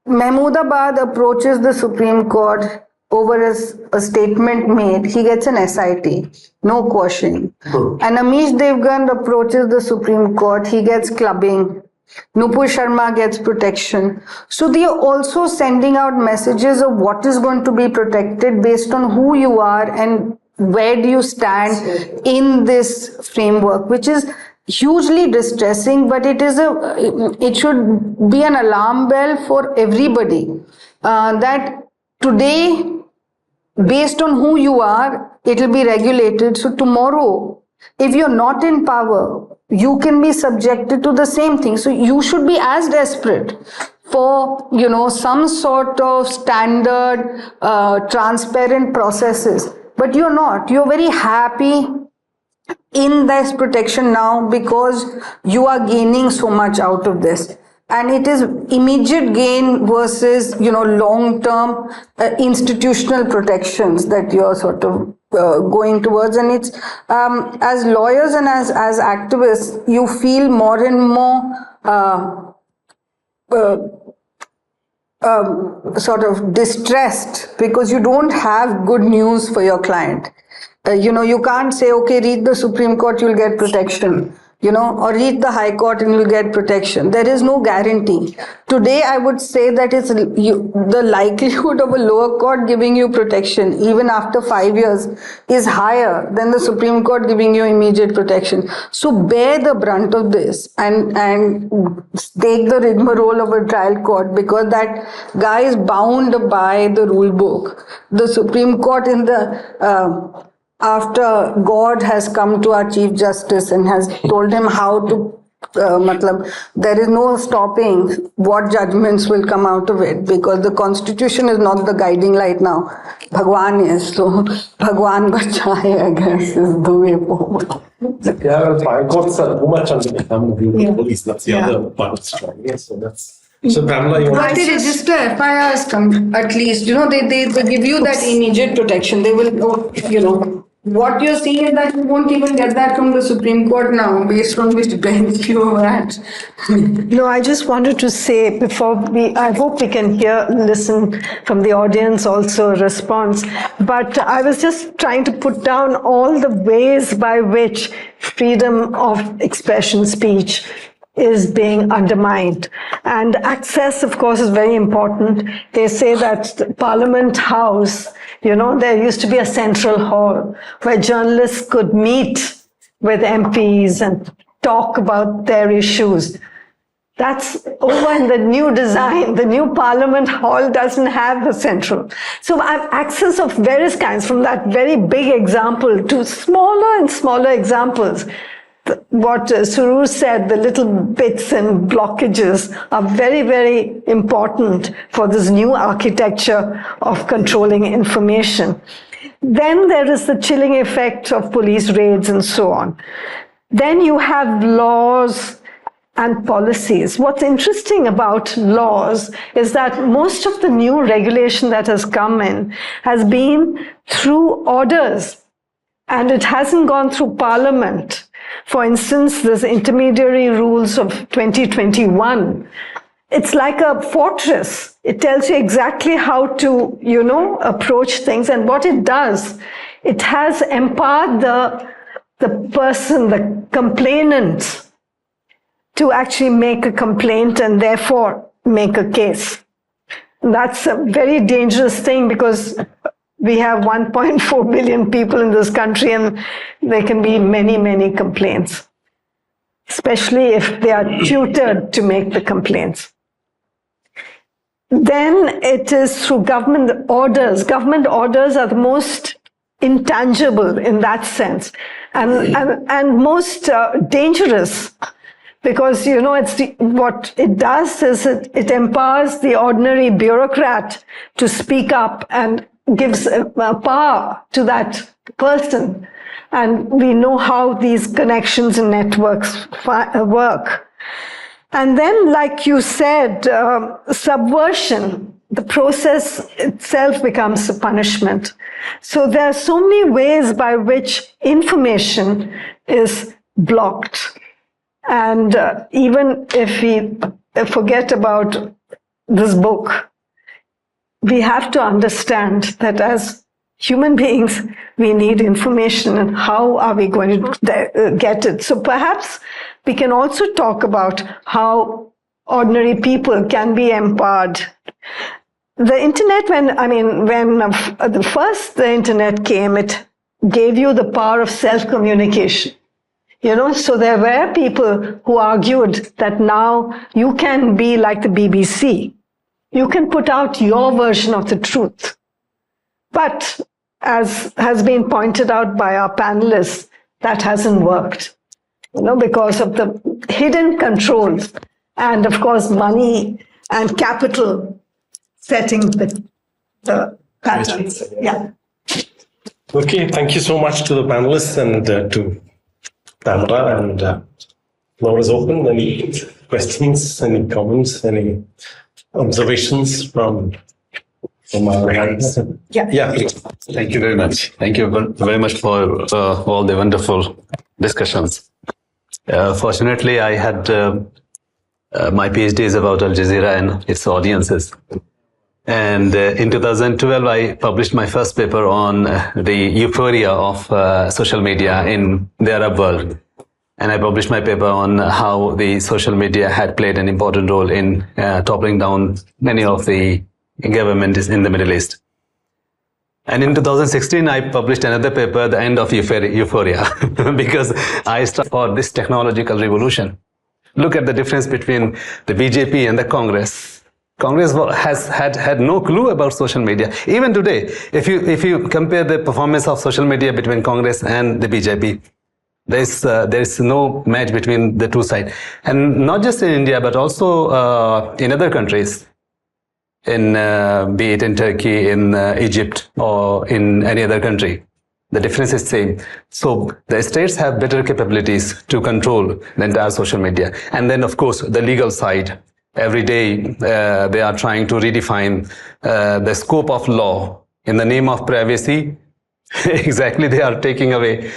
Mahmoodabad approaches the Supreme Court over a statement made, he gets an SIT, no questioning. And Amish Devgan approaches the Supreme Court, he gets clubbing. Nupur Sharma gets protection. So they are also sending out messages of what is going to be protected based on who you are and where do you stand in this framework, which is hugely distressing, but it should be an alarm bell for everybody that today, based on who you are, it will be regulated. So tomorrow, if you're not in power, you can be subjected to the same thing. So you should be as desperate for, some sort of standard, transparent processes. But you're not. You're very happy in this protection now because you are gaining so much out of this. and it is immediate gain versus, long-term institutional protections that you're sort of going towards. And it's as lawyers and as activists, you feel more and more sort of distressed because you don't have good news for your client. You can't say, okay, read the Supreme Court, you'll get protection, or read the High Court and you'll get protection. There is no guarantee. Today, I would say that it's the likelihood of a lower court giving you protection, even after 5 years, is higher than the Supreme Court giving you immediate protection. So bear the brunt of this and take the rigmarole of a trial court, because that guy is bound by the rule book. The Supreme Court after God has come to our Chief Justice and has told him how to, there is no stopping what judgments will come out of it, because the Constitution is not the guiding light now. Bhagwan is. So, Bhagwan bachaye, I guess, is the way forward. Yeah, my courts are too much under the thumb of the police. That's the other part of the story. Yes, so that's. So, Pamela, you want But they register FIRs, at least, they give you that immediate protection. They will, what you're seeing is that you won't even get that from the Supreme Court now, based on which bench you are at. No, I just wanted to say I hope we can listen from the audience also a response. But I was just trying to put down all the ways by which freedom of expression, speech, is being undermined. And access, of course, is very important. They say that the Parliament House, there used to be a central hall where journalists could meet with MPs and talk about their issues. That's over in the new design. The new Parliament Hall doesn't have a central. So I have access of various kinds, from that very big example to smaller and smaller examples. What Suru said, the little bits and blockages are very, very important for this new architecture of controlling information. Then there is the chilling effect of police raids and so on. Then you have laws and policies. What's interesting about laws is that most of the new regulation that has come in has been through orders, and it hasn't gone through Parliament. For instance, this intermediary rules of 2021, it's like a fortress. It tells you exactly how to, approach things. And what it does, it has empowered the person, the complainant, to actually make a complaint and therefore make a case. And that's a very dangerous thing, because we have 1.4 billion people in this country, and there can be many, many complaints, especially if they are tutored to make the complaints. Then it is through government orders. Government orders are the most intangible in that sense, and most dangerous, because, what it does is it empowers the ordinary bureaucrat to speak up and gives power to that person. And we know how these connections and networks work. And then, like you said, subversion, the process itself becomes a punishment. So there are so many ways by which information is blocked. And even if we forget about this book, we have to understand that as human beings, we need information, and how are we going to get it? So perhaps we can also talk about how ordinary people can be empowered. The internet, when the internet came, it gave you the power of self-communication. So there were people who argued that now you can be like the BBC. You can put out your version of the truth. But as has been pointed out by our panelists, that hasn't worked, because of the hidden controls and, of course, money and capital setting the patterns. Yeah. Okay, thank you so much to the panelists and to Pamela, and floor is open. Any questions, any comments, any observations from our hands? Yeah, please. Thank you very much. Thank you very much for all the wonderful discussions. Fortunately, I had my PhD is about Al Jazeera and its audiences. And in 2012, I published my first paper on the euphoria of social media in the Arab world. And I published my paper on how the social media had played an important role in toppling down many of the governments in the Middle East. And in 2016, I published another paper, The End of Euphoria, because I started for this technological revolution. Look at the difference between the BJP and the Congress. Congress has had no clue about social media. Even today, if you compare the performance of social media between Congress and the BJP, there's no match between the two sides. And not just in India, but also in other countries, be it in Turkey, in Egypt, or in any other country. The difference is same. So the states have better capabilities to control the entire social media. And then, of course, the legal side. Every day, they are trying to redefine the scope of law in the name of privacy. Exactly, they are taking away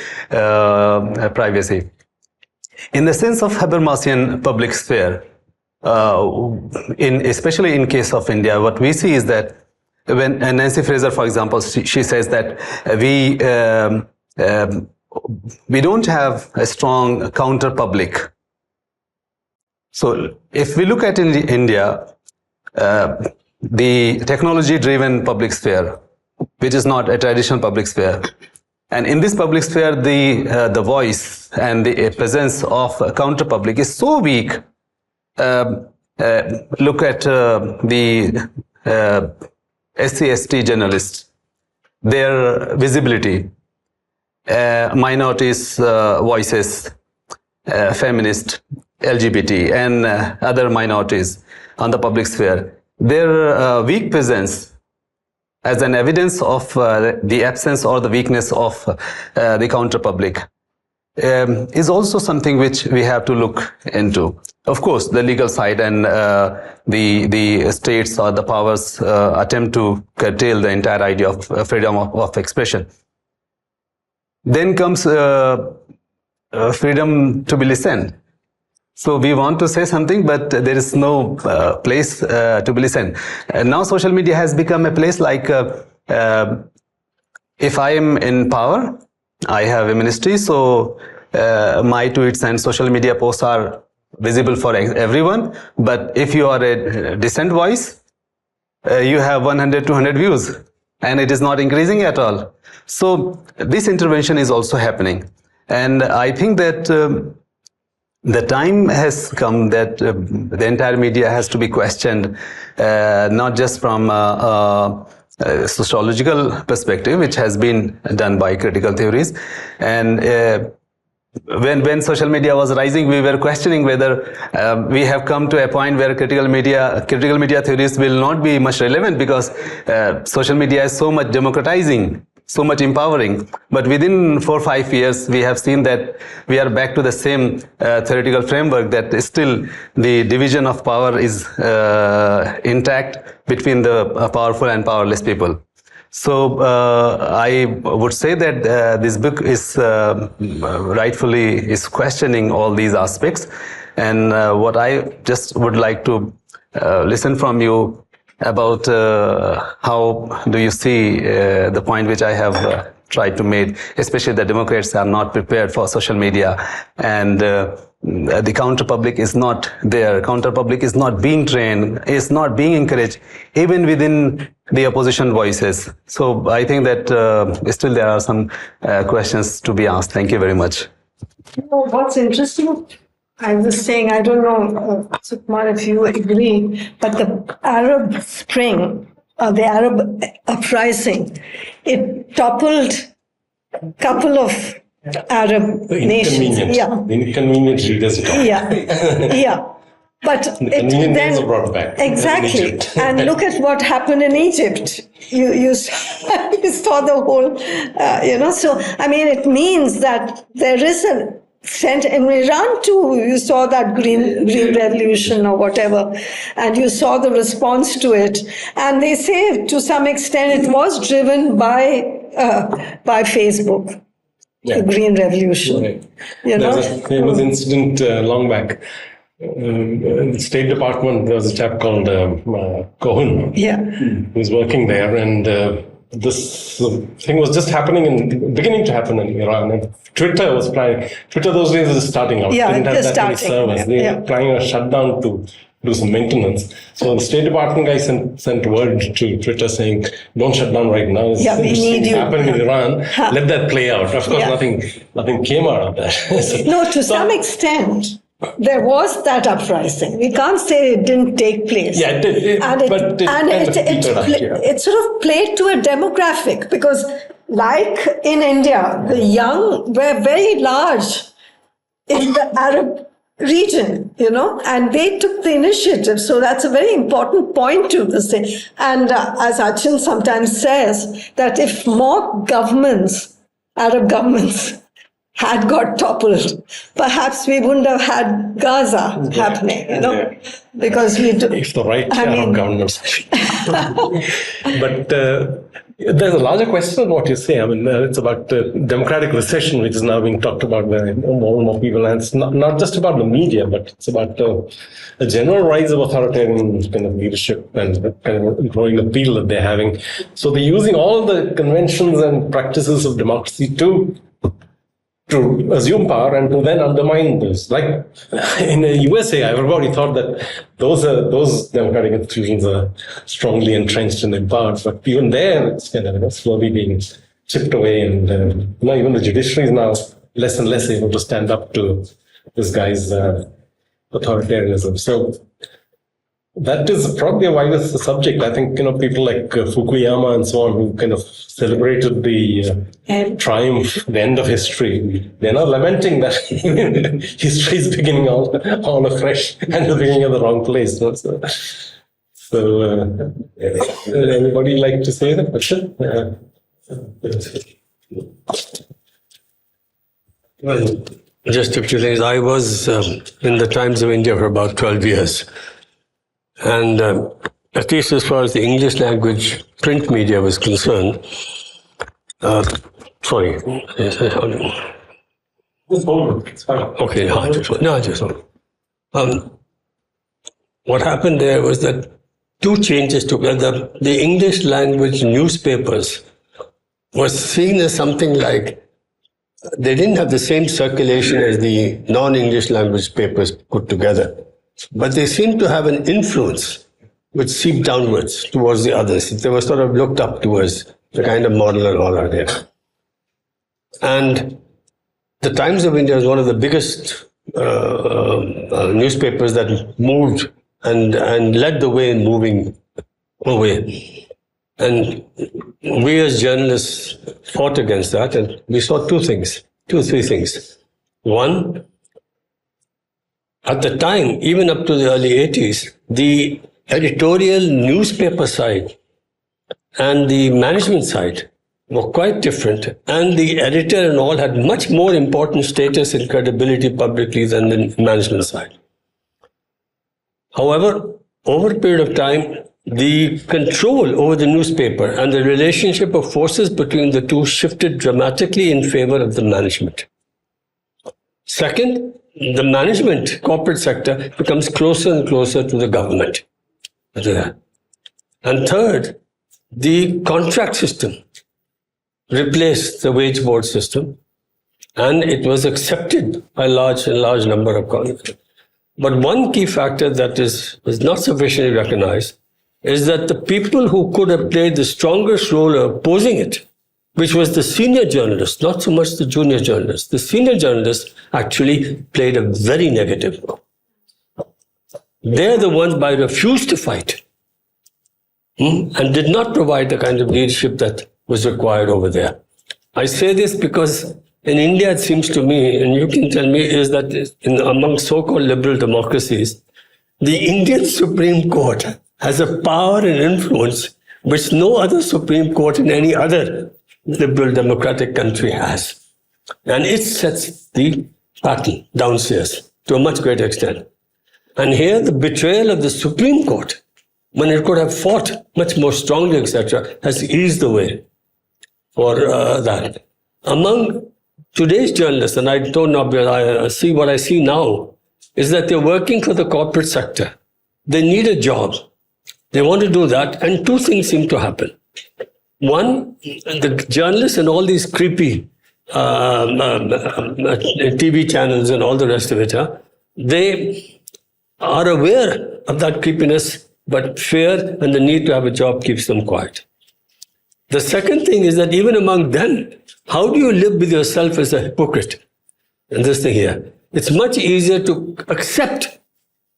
privacy. In the sense of Habermasian public sphere, especially in case of India, what we see is that when Nancy Fraser, for example, she says that we don't have a strong counter public. So if we look at India, the technology-driven public sphere, which is not a traditional public sphere, and in this public sphere, the voice and the presence of counter public is so weak. Look at the SC/ST journalists, their visibility, minorities' voices, feminist, LGBT, and other minorities on the public sphere. Their weak presence as an evidence of the absence or the weakness of the counter public is also something which we have to look into. Of course, the legal side and the states or the powers attempt to curtail the entire idea of freedom of expression. Then comes freedom to be listened. So we want to say something, but there is no place to be listened. Now social media has become a place like, if I am in power, I have a ministry, so my tweets and social media posts are visible for everyone. But if you are a dissent voice, you have 100, 200 views, and it is not increasing at all. So this intervention is also happening. And I think that the time has come that the entire media has to be questioned, not just from a sociological perspective, which has been done by critical theories. And when social media was rising, we were questioning whether we have come to a point where critical media theories will not be much relevant, because social media is so much democratizing, so much empowering. But within 4 or 5 years, we have seen that we are back to the same theoretical framework, that still the division of power is intact between the powerful and powerless people. So I would say that this book is rightfully is questioning all these aspects. And what I just would like to listen from you about how do you see the point which I have tried to make, especially that Democrats are not prepared for social media, and the counter public is not there. Counter public is not being trained, is not being encouraged, even within the opposition voices. So I think that still there are some questions to be asked. Thank you very much. What's interesting, I was saying, I don't know, Sukumar, if you agree, but the Arab Spring, the Arab uprising, it toppled a couple of Arab nations. The inconvenient leaders. Yeah. But the convenience brought back. Exactly. And look at what happened in Egypt. You saw the whole, So, I mean, it means that there is a extent, in Iran too, you saw that green revolution or whatever, and you saw the response to it. And they say to some extent it was driven by Facebook, the green revolution. Right. You know? There's a famous incident long back. In the State Department, there was a chap called Cohen, who was working there, and this thing was just beginning to happen in Iran. And Twitter was planning. Twitter those days was starting out. Yeah, didn't have just that many starting. servers. They were planning a shutdown to do some maintenance. So the State Department guy sent word to Twitter saying, "Don't shut down right now. Yeah, we need you." Happening in Iran. Let that play out." Of course, nothing came out of that. No, to some extent, there was that uprising. We can't say it didn't take place. Yeah, it did. It sort of played to a demographic because, like in India, the young were very large in the Arab region, you know, and they took the initiative. So that's a very important point to this thing. And as Achin sometimes says, that if more governments, Arab governments, had got toppled, perhaps we wouldn't have had Gaza happening, you know, because we do. If the right Arab governments. But there's a larger question of what you say. I mean, it's about democratic recession, which is now being talked about by more and more people. And it's not just about the media, but it's about a general rise of authoritarian kind of leadership and kind of growing appeal that they're having. So they're using all the conventions and practices of democracy to assume power and to then undermine this. Like in the USA, everybody thought that those democratic institutions are strongly entrenched and empowered, but even there, it's kind of slowly being chipped away, and even the judiciary is now less and less able to stand up to this guy's authoritarianism. So that is probably a wider subject. I think, people like Fukuyama and so on, who kind of celebrated the triumph, the end of history, they're now lamenting that history is beginning all afresh and is beginning at the wrong place. So anybody like to say that question? Well, just a few things. I was in the Times of India for about 12 years. And at least as far as the English language print media was concerned, sorry. Okay, what happened there was that two changes took place. The English language newspapers were seen as something like, they didn't have the same circulation as the non-English language papers put together. But they seemed to have an influence which seeped downwards towards the others. They were sort of looked up towards the kind of model and all that there. And the Times of India is one of the biggest newspapers that moved and led the way in moving away. And we as journalists fought against that, and we saw two or three things. One, at the time, even up to the early 80s, the editorial newspaper side and the management side were quite different. And the editor and all had much more important status and credibility publicly than the management side. However, over a period of time, the control over the newspaper and the relationship of forces between the two shifted dramatically in favor of the management. Second, the management, corporate sector, becomes closer and closer to the government. And third, the contract system replaced the wage board system, and it was accepted by a large number of colleagues. But one key factor that is not sufficiently recognized is that the people who could have played the strongest role of opposing it, which was the senior journalists, not so much the junior journalists. The senior journalists actually played a very negative role. They're the ones who refused to fight and did not provide the kind of leadership that was required over there. I say this because in India, it seems to me, and you can tell me, is that among so-called liberal democracies, the Indian Supreme Court has a power and influence which no other Supreme Court in any other liberal democratic country has. And it sets the pattern downstairs to a much greater extent. And here, the betrayal of the Supreme Court, when it could have fought much more strongly, etc., has eased the way for that. Among today's journalists, and I don't know, but I see what I see now, is that they're working for the corporate sector. They need a job. They want to do that, and two things seem to happen. One, the journalists and all these creepy TV channels and all the rest of it, they are aware of that creepiness, but fear and the need to have a job keeps them quiet. The second thing is that even among them, how do you live with yourself as a hypocrite? And this thing here, it's much easier to accept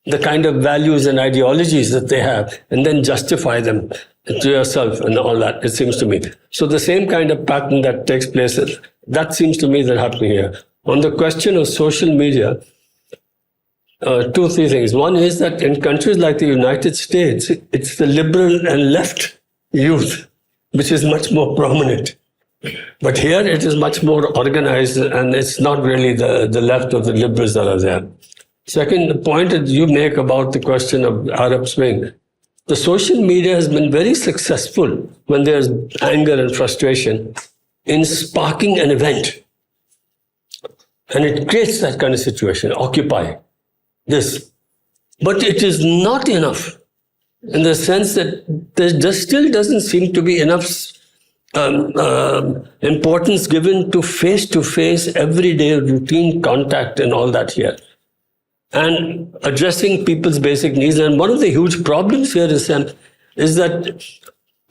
the kind of values and ideologies that they have and then justify them to yourself and all that, it seems to me. So the same kind of pattern that takes place, that seems to me that happening here. On the question of social media, three things. One is that in countries like the United States, it's the liberal and left youth which is much more prominent. But here it is much more organized, and it's not really the left or the liberals that are there. Second, the point that you make about the question of Arab Spring, the social media has been very successful when there's anger and frustration in sparking an event. And it creates that kind of situation, Occupy this. But it is not enough in the sense that there just still doesn't seem to be enough importance given to face-to-face, everyday routine contact and all that here. And addressing people's basic needs. And one of the huge problems here is that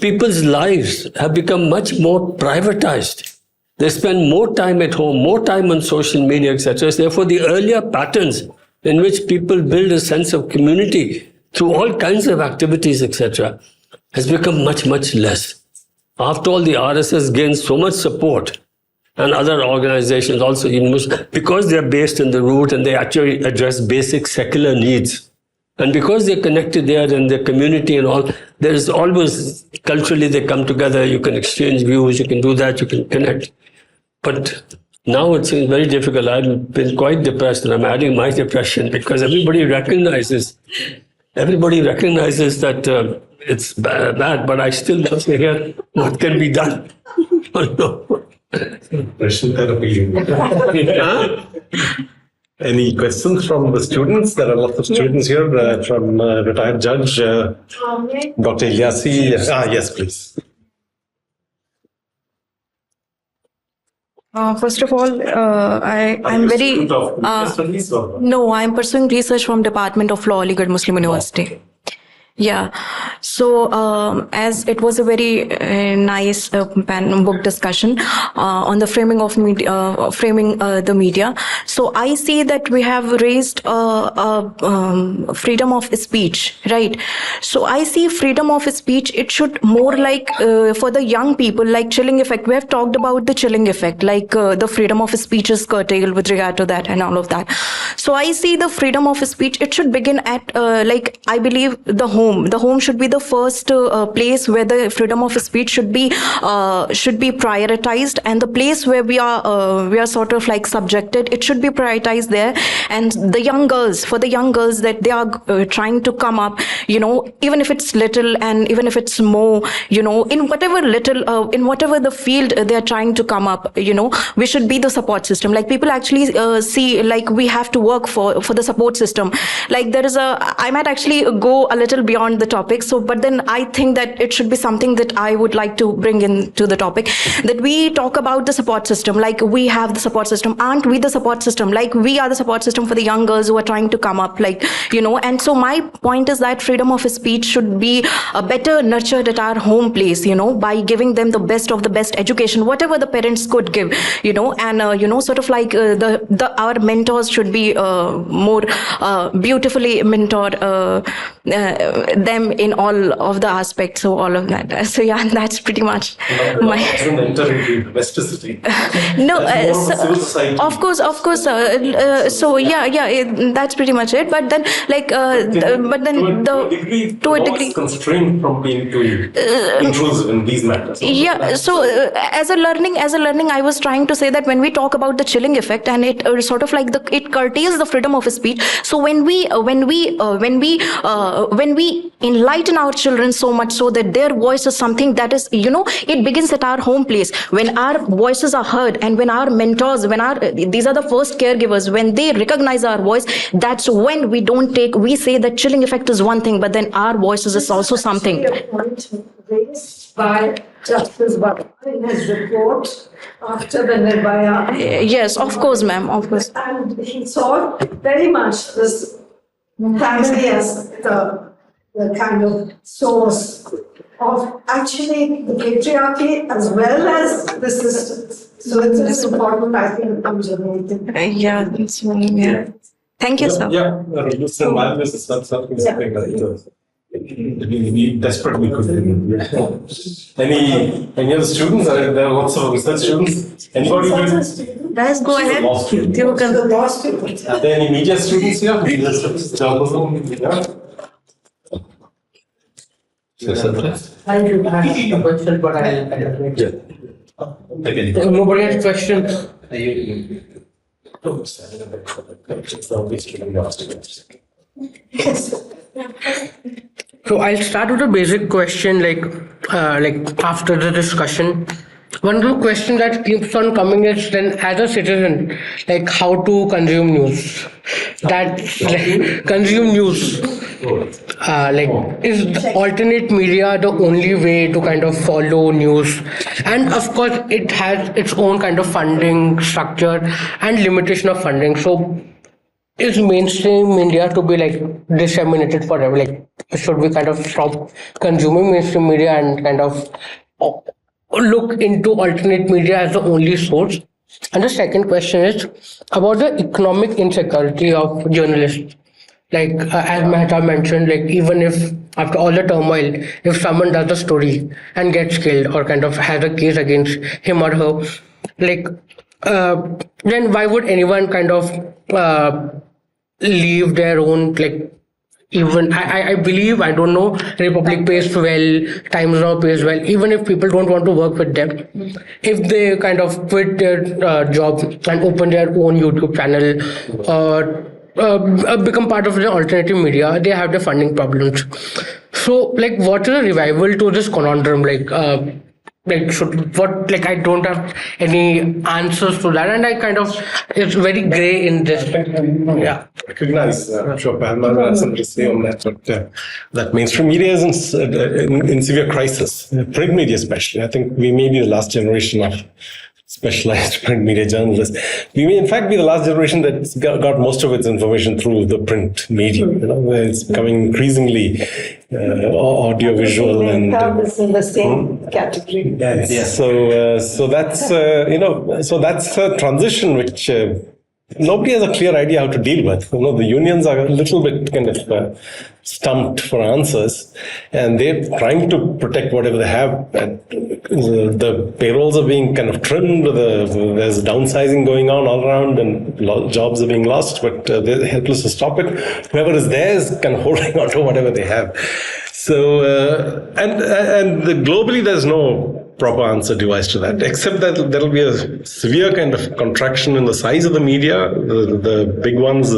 people's lives have become much more privatized. They spend more time at home, more time on social media, etc. Therefore, the earlier patterns in which people build a sense of community through all kinds of activities, etc., has become much, much less. After all, the RSS gains so much support, and other organizations also, because they're based in the root and they actually address basic secular needs. And because they're connected there in the community and all, there's always, culturally they come together, you can exchange views, you can do that, you can connect. But now it seems very difficult. I've been quite depressed, and I'm adding my depression because everybody recognizes that it's bad, but I still want to hear what can be done. Question therapy. Any questions from the students? There are lots of students here from retired judge Dr. Ilyasi. Yes, please. First of all, I'm very... no, I'm pursuing research from Department of Law, Aligarh Muslim University. Yeah, so as it was a very nice book discussion on the framing of media, the media. So I see that we have raised freedom of speech, right? So I see freedom of speech. It should more like for the young people, like chilling effect. We have talked about the chilling effect, like the freedom of speech is curtailed with regard to that and all of that. So I see the freedom of speech. It should begin at like I believe the home. The home should be the first place where the freedom of speech should be prioritized, and the place where we are sort of like subjected, it should be prioritized there. And the young girls, for the young girls that they are trying to come up, even if it's little and even if it's more, in whatever little, in whatever the field they are trying to come up, we should be the support system. Like people actually see, like we have to work for the support system. Like there is I might actually go a little beyond the topic. So, but then I think that it should be something that I would like to bring into the topic, that we talk about the support system. Like we have the support system. Aren't we the support system? Like we are the support system for the young girls who are trying to come up, like, and so my point is that freedom of speech should be better nurtured at our home place, by giving them the best of the best education, whatever the parents could give, and, sort of like our mentors should be more beautifully mentored, them in all of the aspects, so all of that. So yeah, that's pretty much my. Doesn't enter into domesticity. No, That's more of a civil society. of course. So that's pretty much it. But then, to a degree, constrained from being too intrusive in these matters. Yeah. So as a learning, I was trying to say that when we talk about the chilling effect, and it sort of like it curtails the freedom of speech. So when we enlighten our children so much so that their voice is something that is, it begins at our home place. When our voices are heard, and when our mentors, these are the first caregivers, when they recognize our voice, that's when we say that chilling effect is one thing, but then our voices is also something. A point raised by Justice Bhatt in his report after the Nirbhaya. Yes, of course, ma'am, of course. And he saw very much this family as the kind of source of actually the patriarchy as well as the systems. So it's important, I think, observation. Yeah. Thank you, sir. Yeah, Mr. Malvis is something that we desperately could do. Any other students? There are lots of research students. Anybody? Guys, go ahead. Are there any media students here? Media students, journalism? Yeah. Thank you. I have a question, but nobody has questions. So I'll start with a basic question, like after the discussion. One of the questions that keeps on coming is, then as a citizen, like how to consume news. Consume news. Is the alternate media the only way to kind of follow news? And of course, it has its own kind of funding structure and limitation of funding. So, is mainstream media to be disseminated forever? Should we kind of stop consuming mainstream media and kind of look into alternate media as the only source? And the second question is about the economic insecurity of journalists. As Mehta mentioned, even if after all the turmoil, if someone does a story and gets killed or kind of has a case against him or her, then why would anyone kind of leave their own, even I believe, I don't know, Republic pays well, Times Now pays well, even if people don't want to work with them, if they kind of quit their job and open their own YouTube channel or become part of the alternative media, they have the funding problems. So what is a revival to this conundrum? I don't have any answers to that, and it's very gray in this. Yeah. Recognize, I'm sure Pamela has something to say on that, but that mainstream media is in severe crisis, print media especially. I think we may be the last generation of specialized print media journalists. We may in fact be the last generation that's got most of its information through the print medium, where it's becoming increasingly audio-visual and... This in the same category. Yes. So that's, so that's a transition which nobody has a clear idea how to deal with. The unions are a little bit kind of stumped for answers, and they're trying to protect whatever they have. And the payrolls are being kind of trimmed. There's downsizing going on all around, and jobs are being lost, but they're helpless to stop it. Whoever is there is kind of holding on to whatever they have. So, and globally, there's no proper answer devised to that, except that there will be a severe kind of contraction in the size of the media. The big ones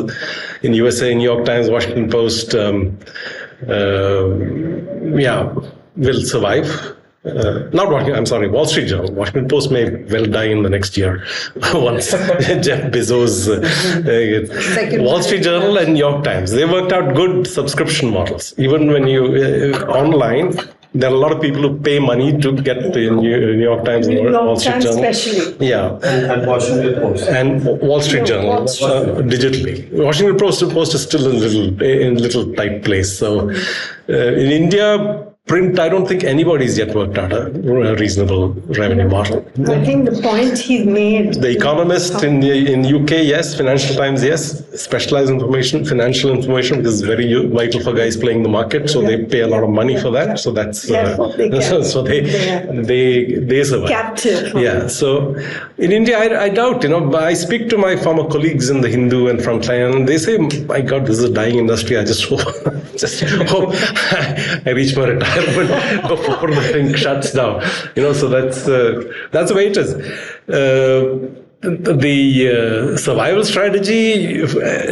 in USA, New York Times, Washington Post, will survive. Wall Street Journal. Washington Post may well die in the next year once Jeff Bezos. Wall Street Journal and New York Times, they worked out good subscription models. Even when you online, there are a lot of people who pay money to get the New York Times and Wall Street Journal. Especially. Yeah. And Washington Post. And Wall Street Journal digitally. Washington Post is still in a little tight place. So in India, print, I don't think anybody's yet worked out a reasonable revenue model. I think the point he made. The Economist in UK, yes. Financial Times, yes. Specialized information, financial information, because it's very vital for guys playing the market. So they pay a lot of money for that. So that's so they survive. Captive. Yeah. So in India, I doubt. I speak to my former colleagues in the Hindu and from China, and they say, "My God, this is a dying industry. I just hope I reach my retirement before the thing shuts down." So that's the way it is. The survival strategy,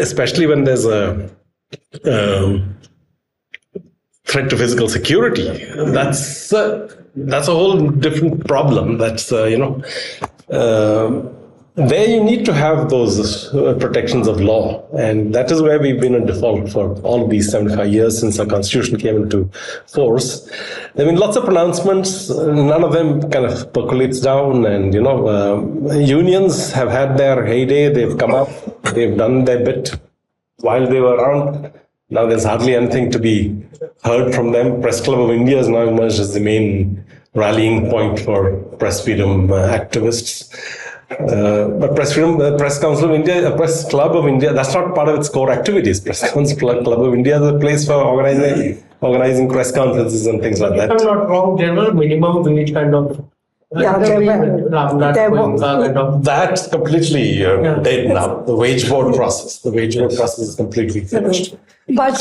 especially when there's a threat to physical security, that's a whole different problem. That's there you need to have those protections of law, and that is where we've been in default for all of these 75 years since our constitution came into force. There have been lots of pronouncements, none of them kind of percolates down, and unions have had their heyday, they've come up, they've done their bit while they were around. Now there's hardly anything to be heard from them. Press Club of India has now emerged as the main rallying point for press freedom activists. But Press Council of India, Press Club of India, that's not part of its core activities. Press Council Club of India is a place for organizing press conferences and things like that. If I'm not wrong, there were minimum wage kind of. That's completely dead now. The wage board process. The wage board process is completely finished. But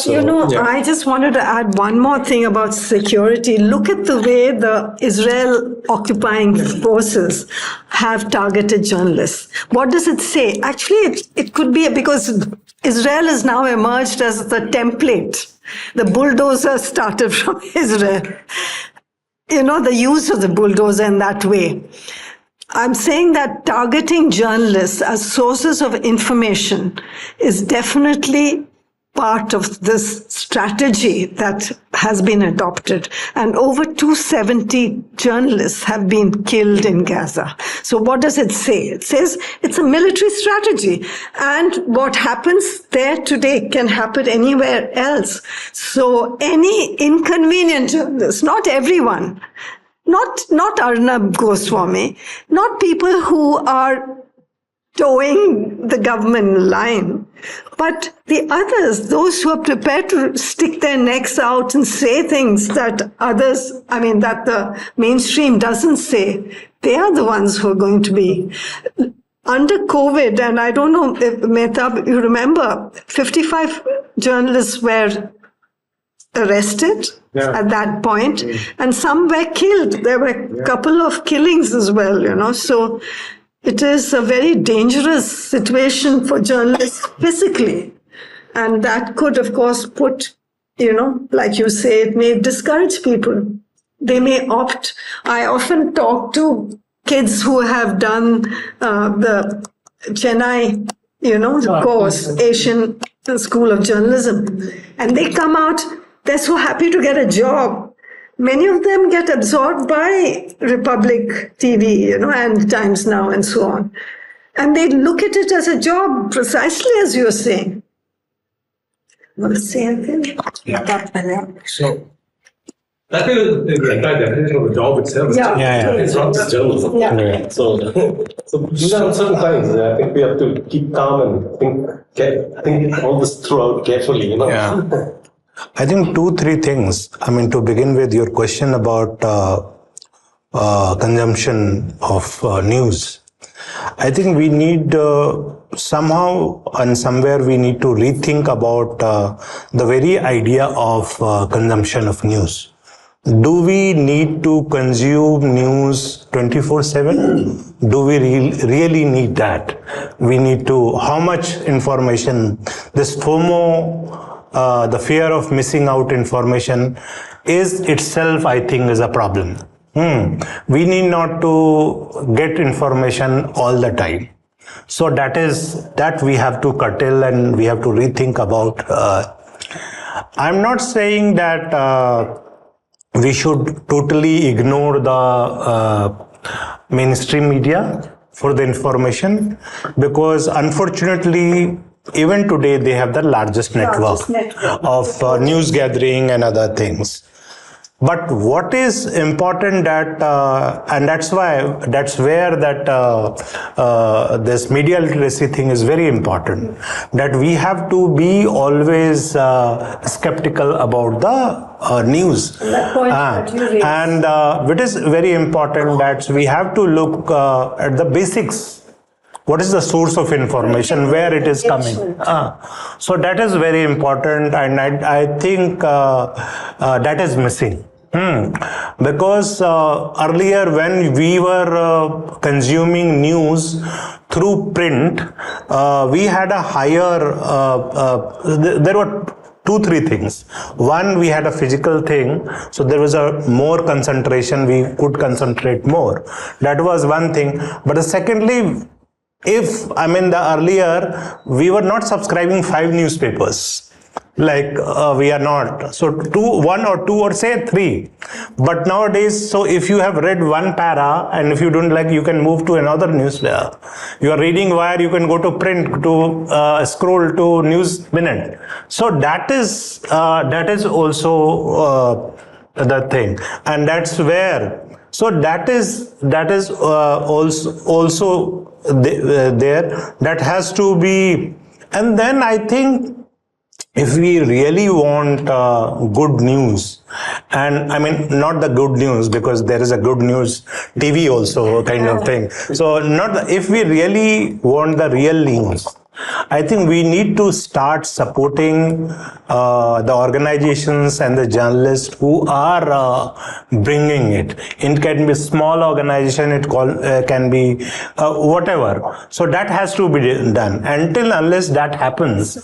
I just wanted to add one more thing about security. Look at the way the Israel occupying forces have targeted journalists. What does it say? Actually, it could be because Israel has now emerged as the template. The bulldozer started from Israel. The use of the bulldozer in that way. I'm saying that targeting journalists as sources of information is definitely part of this strategy that has been adopted. And over 270 journalists have been killed in Gaza. So what does it say? It says it's a military strategy. And what happens there today can happen anywhere else. So any inconvenient journalist, not everyone, not Arnab Goswami, not people who are towing the government line, but the others, those who are prepared to stick their necks out and say things that that the mainstream doesn't say, they are the ones who are going to be. Under COVID, and I don't know if Mehtab, you remember, 55 journalists were arrested at that point, and some were killed. There were a couple of killings as well, so it is a very dangerous situation for journalists physically. And that could, of course, put, like you say, it may discourage people. They may opt. I often talk to kids who have done the Chennai, course, Asian School of Journalism. And they come out, they're so happy to get a job. Many of them get absorbed by Republic TV, and Times Now and so on. And they look at it as a job, precisely as you're saying. Want to say anything? So that is the entire definition of the job itself. It's not just journalism. So these are uncertain times. I think we have to keep calm and think all this throughout carefully. I think 2-3 things. To begin with, your question about consumption of news. I think we need somehow and somewhere we need to rethink about the very idea of consumption of news. Do we need to consume news 24/7? Do we really need that? We need to, how much information, this FOMO, the fear of missing out information is itself, I think, is a problem. We need not to get information all the time. So that we have to curtail and we have to rethink about. I'm not saying that we should totally ignore the mainstream media for the information, because unfortunately, even today, they have the largest network of news gathering and other things. But what is important that, and that's where that this media literacy thing is very important, that we have to be always skeptical about the news. That point that you raised. And it is very important that we have to look at the basics. What is the source of information, where it is coming? So that is very important, and I think that is missing. Because earlier when we were consuming news through print, we had a higher, there were 2-3 things. One, we had a physical thing, so there was a more concentration, we could concentrate more. That was one thing. But secondly, the earlier, we were not subscribing 5 newspapers. Like we are not. So 1 or 2 or say 3. But nowadays, so if you have read one para and if you don't like, you can move to another newsletter. You are reading wire, you can go to print, to scroll to News Minute. So that is also the thing, and that's where. So that is also there. That has to be, and then I think, if we really want good news, and I mean not the good news, because there is a good news TV also kind of thing. So if we really want the real news, I think we need to start supporting the organizations and the journalists who are bringing it. It can be small organization, it can be whatever. So that has to be done. Unless that happens,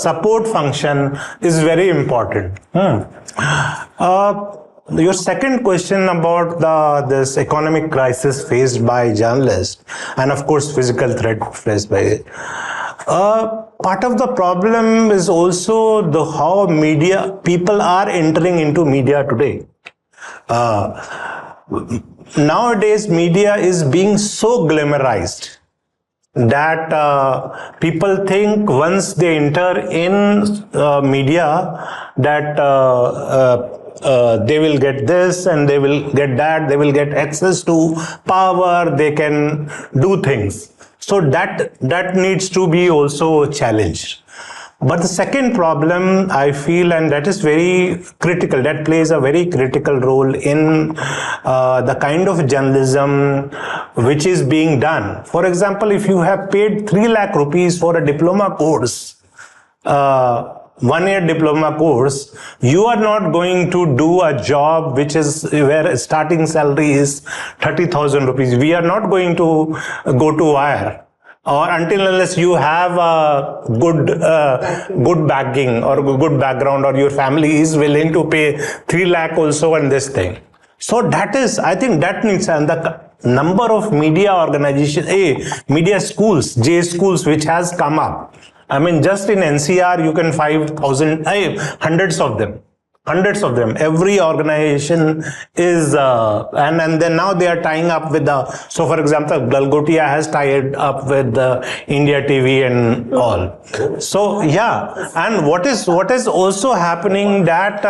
support function is very important. Your second question about this economic crisis faced by journalists, and of course physical threat faced by part of the problem is also how people are entering into media today. Nowadays media is being so glamorized that people think once they enter in media that they will get this and they will get that, they will get access to power, they can do things. So that needs to be also challenged. But the second problem I feel, and that is very critical, that plays a very critical role in the kind of journalism which is being done. For example, if you have paid 3 lakh rupees for a diploma course, 1-year diploma course, you are not going to do a job where starting salary is 30,000 rupees. We are not going to go to wire, or unless you have a good backing or good background, or your family is willing to pay 3 lakh also on this thing. So that is, I think that needs, and the number of media organizations, media schools, J schools, which has come up. I mean, just in NCR, you can 5,000, hundreds of them. Every organization is, and then now they are tying up with so for example, Galgotia has tied up with India TV and all. So yeah, and what is also happening that,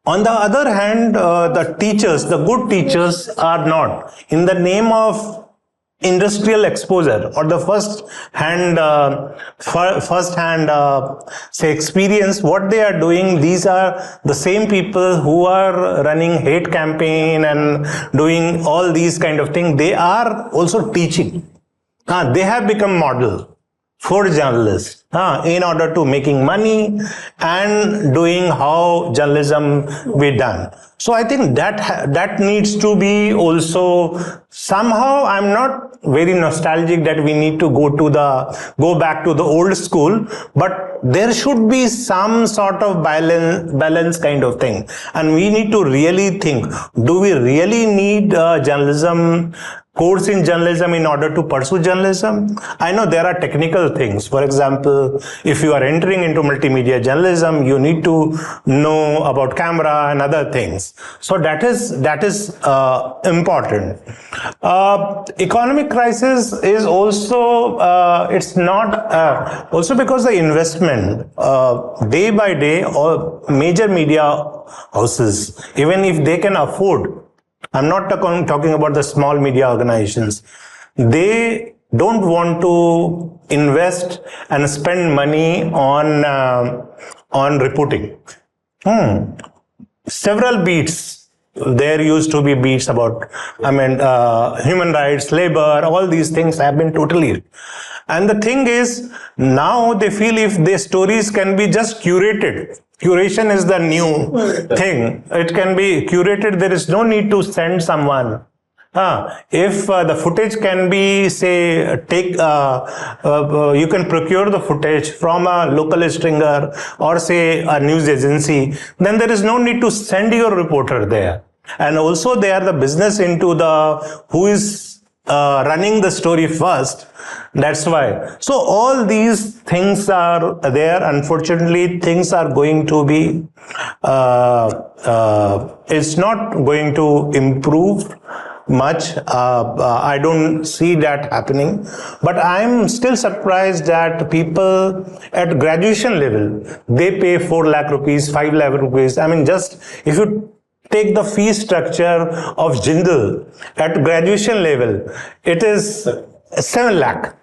on the other hand, the teachers, the good teachers are not, in the name of industrial exposure or the first hand say experience, what they are doing, these are the same people who are running hate campaign and doing all these kind of things. They are also teaching. They have become model for journalists in order to making money and doing how journalism be done. So I think that needs to be also somehow. I'm not very nostalgic that we need to go back to the old school, but there should be some sort of balance kind of thing. And we need to really think, do we really need course in journalism in order to pursue journalism? I know there are technical things. For example, people, if you are entering into multimedia journalism, you need to know about camera and other things. So that is important. Economic crisis is also, it's not, also because the investment, day by day, all major media houses, even if they can afford, I'm not talking about the small media organizations, they don't want to invest and spend money on reporting. Several beats. There used to be beats about, human rights, labor, all these things have been totally. And the thing is, now they feel if their stories can be just curated. Curation is the new thing. It can be curated. There is no need to send someone. If the footage can be, say, you can procure the footage from a local stringer or say a news agency, then there is no need to send your reporter there. And also they are the business into the who is running the story first. That's why. So all these things are there. Unfortunately, things are going to be, it's not going to improve much. I don't see that happening. But I'm still surprised that people at graduation level, they pay 4 lakh rupees, 5 lakh rupees. I mean, just if you take the fee structure of Jindal at graduation level, it is 7 lakh.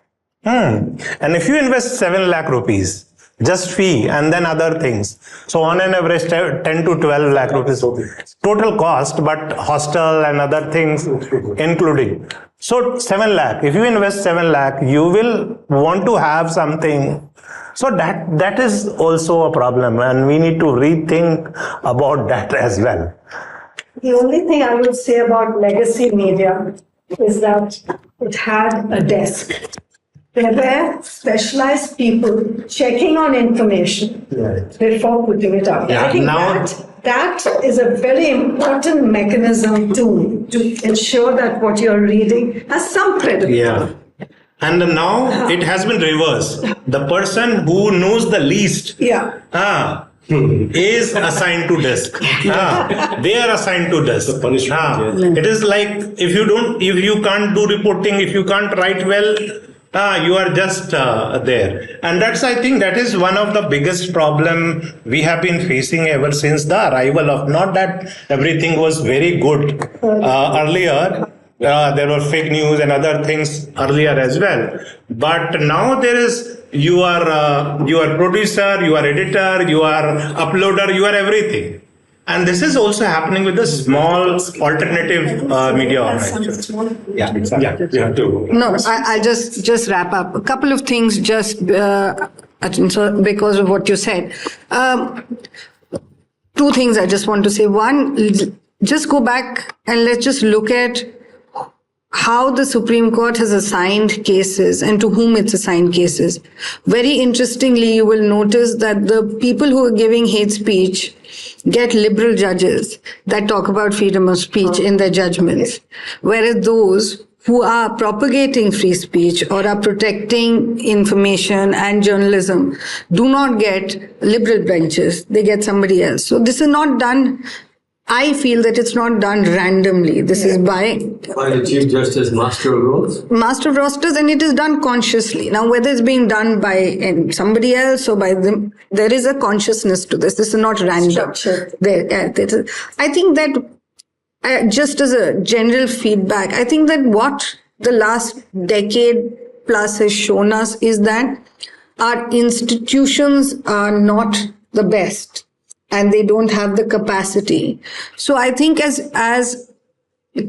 And if you invest 7 lakh rupees, just fee and then other things. So on an average 10 to 12 lakh rupees total cost, but hostel and other things including. So 7 lakh, if you invest 7 lakh, you will want to have something. So that is also a problem and we need to rethink about that as well. The only thing I would say about legacy media is that it had a desk. There were specialized people checking on information before putting it out. Yeah, I think now- that is a very important mechanism to ensure that what you're reading has some credibility. Yeah. And now it has been reversed. The person who knows the least is assigned to desk. They are assigned to desk. It is like if you can't do reporting, if you can't write well, you are just there. And I think that is one of the biggest problem we have been facing ever since the arrival of, not that everything was very good earlier. There were fake news and other things earlier as well. But now there is, you are producer, you are editor, you are uploader, you are everything. And this is also happening with the small alternative media organizations. No, I'll just wrap up. A couple of things just because of what you said. 2 things I just want to say. One, just go back and let's just look at how the Supreme Court has assigned cases and to whom it's assigned cases. Very interestingly, you will notice that the people who are giving hate speech get liberal judges that talk about freedom of speech in their judgments, whereas those who are propagating free speech or are protecting information and journalism do not get liberal benches, they get somebody else. So this is not done, I feel that it's not done randomly. This is by the Chief Justice, Master of Rules? Master of Rosters, and it is done consciously. Now, whether it's being done by somebody else or by them, there is a consciousness to this. This is not random. I think that just as a general feedback, I think that what the last decade plus has shown us is that our institutions are not the best and they don't have the capacity. So I think as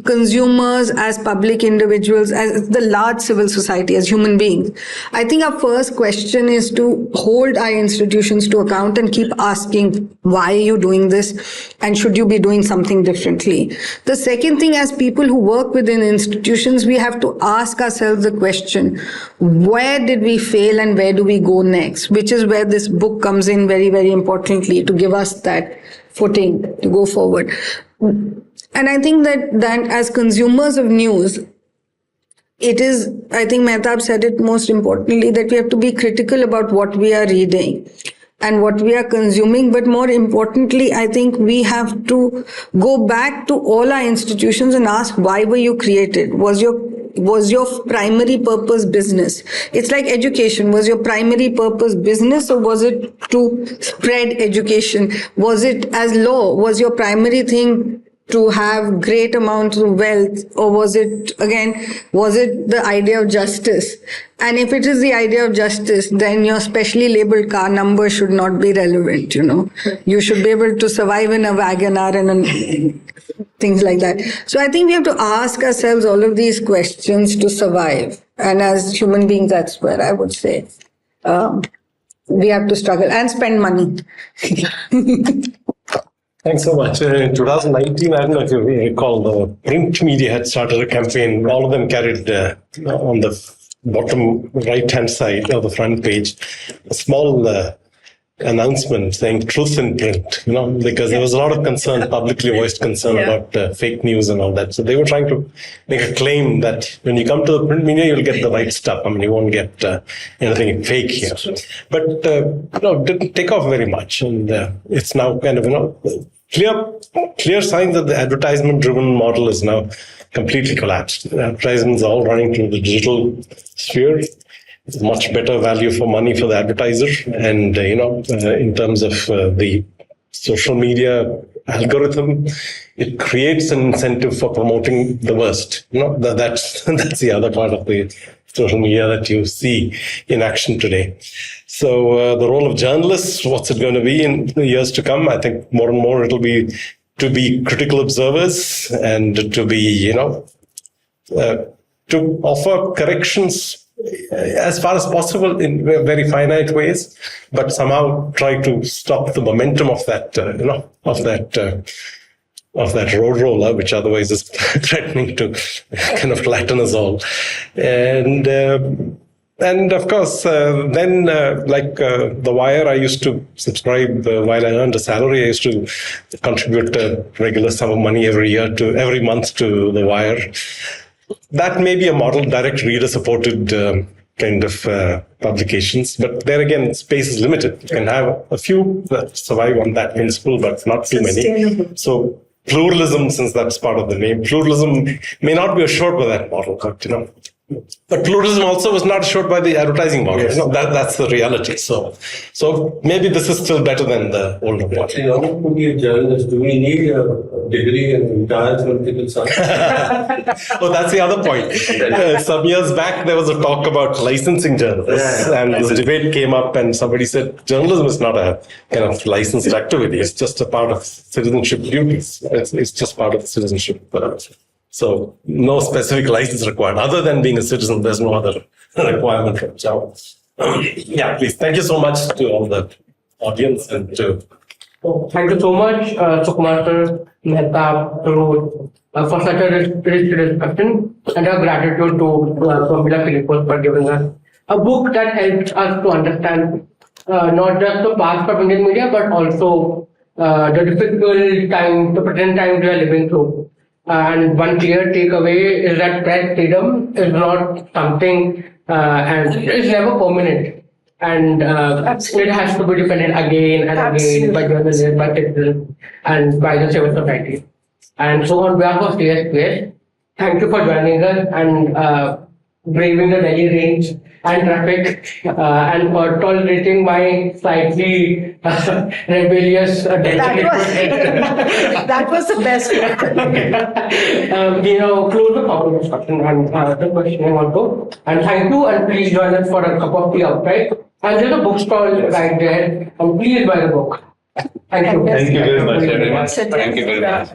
consumers, as public individuals, as the large civil society, as human beings, I think our first question is to hold our institutions to account and keep asking, why are you doing this? And should you be doing something differently? The second thing, as people who work within institutions, we have to ask ourselves the question, where did we fail and where do we go next? Which is where this book comes in very, very importantly to give us that footing to go forward. And I think that as consumers of news, it is, I think Mehtab said it most importantly, that we have to be critical about what we are reading and what we are consuming. But more importantly, I think we have to go back to all our institutions and ask, why were you created? Was your primary purpose business? It's like education. Was your primary purpose business, or was it to spread education? Was it as law? Was your primary thing to have great amounts of wealth, or was it the idea of justice? And if it is the idea of justice, then your specially labeled car number should not be relevant, You should be able to survive in a Wagoner and things like that. So I think we have to ask ourselves all of these questions to survive. And as human beings, that's where I would say we have to struggle and spend money. Thanks so much. In 2019, I don't know if you recall, the print media had started a campaign. All of them carried on the bottom right-hand side of the front page a small announcement saying truth in print, because there was a lot of concern, publicly voiced concern about fake news and all that. So they were trying to make a claim that when you come to the print media, you'll get the right stuff. I mean, you won't get anything fake here. But, it didn't take off very much. And it's now kind of, clear signs that the advertisement-driven model is now completely collapsed. Advertisements are all running through the digital sphere. It's much better value for money for the advertiser. And, in terms of the social media algorithm, it creates an incentive for promoting the worst. That's the other part of the social media that you see in action today. So the role of journalists, what's it going to be in the years to come? I think more and more it'll be to be critical observers and to be, to offer corrections as far as possible in very finite ways, but somehow try to stop the momentum of that, of that road roller, which otherwise is threatening to kind of flatten us all. And of course, then like The Wire, I used to subscribe while I earned a salary. I used to contribute a regular sum of money every month to The Wire. That may be a model, direct reader-supported kind of publications, but there again, space is limited. You can have a few that survive on that principle, but not too many. So pluralism, since that's part of the name, pluralism may not be assured by that model, but pluralism also was not assured by the advertising model. Yes. That's the reality. So maybe this is still better than the older model. In order to be a journalist, do we need a degree in entire political science? Oh, that's the other point. Some years back, there was a talk about licensing journalists, and this debate came up, and somebody said journalism is not a kind of licensed activity. It's just a part of citizenship duties. It's just part of the citizenship. So no specific license required. Other than being a citizen, there's no other requirement. So, yeah, please. Thank you so much to all the audience and to. Thank you so much, Sukumar sir, Mehtab, for such a rich discussion, and our gratitude to Pamela Philipose for giving us a book that helps us to understand not just the past of Indian media, but also the difficult time, the present time we are living through. And one clear takeaway is that press freedom is not something and it's never permanent. And it has to be defended again and again by journalists, by citizens, and by the civil society. And so on behalf of CSPS, thank you for joining us and braving the Delhi range and traffic and for tolerating my slightly rebellious that was the best close the comment discussion and the questioning also. And thank you, and please join us for a cup of tea outside. And there's a bookstall right there, and please buy the book. Thank you. Thank you very much, everyone. Thank you very much.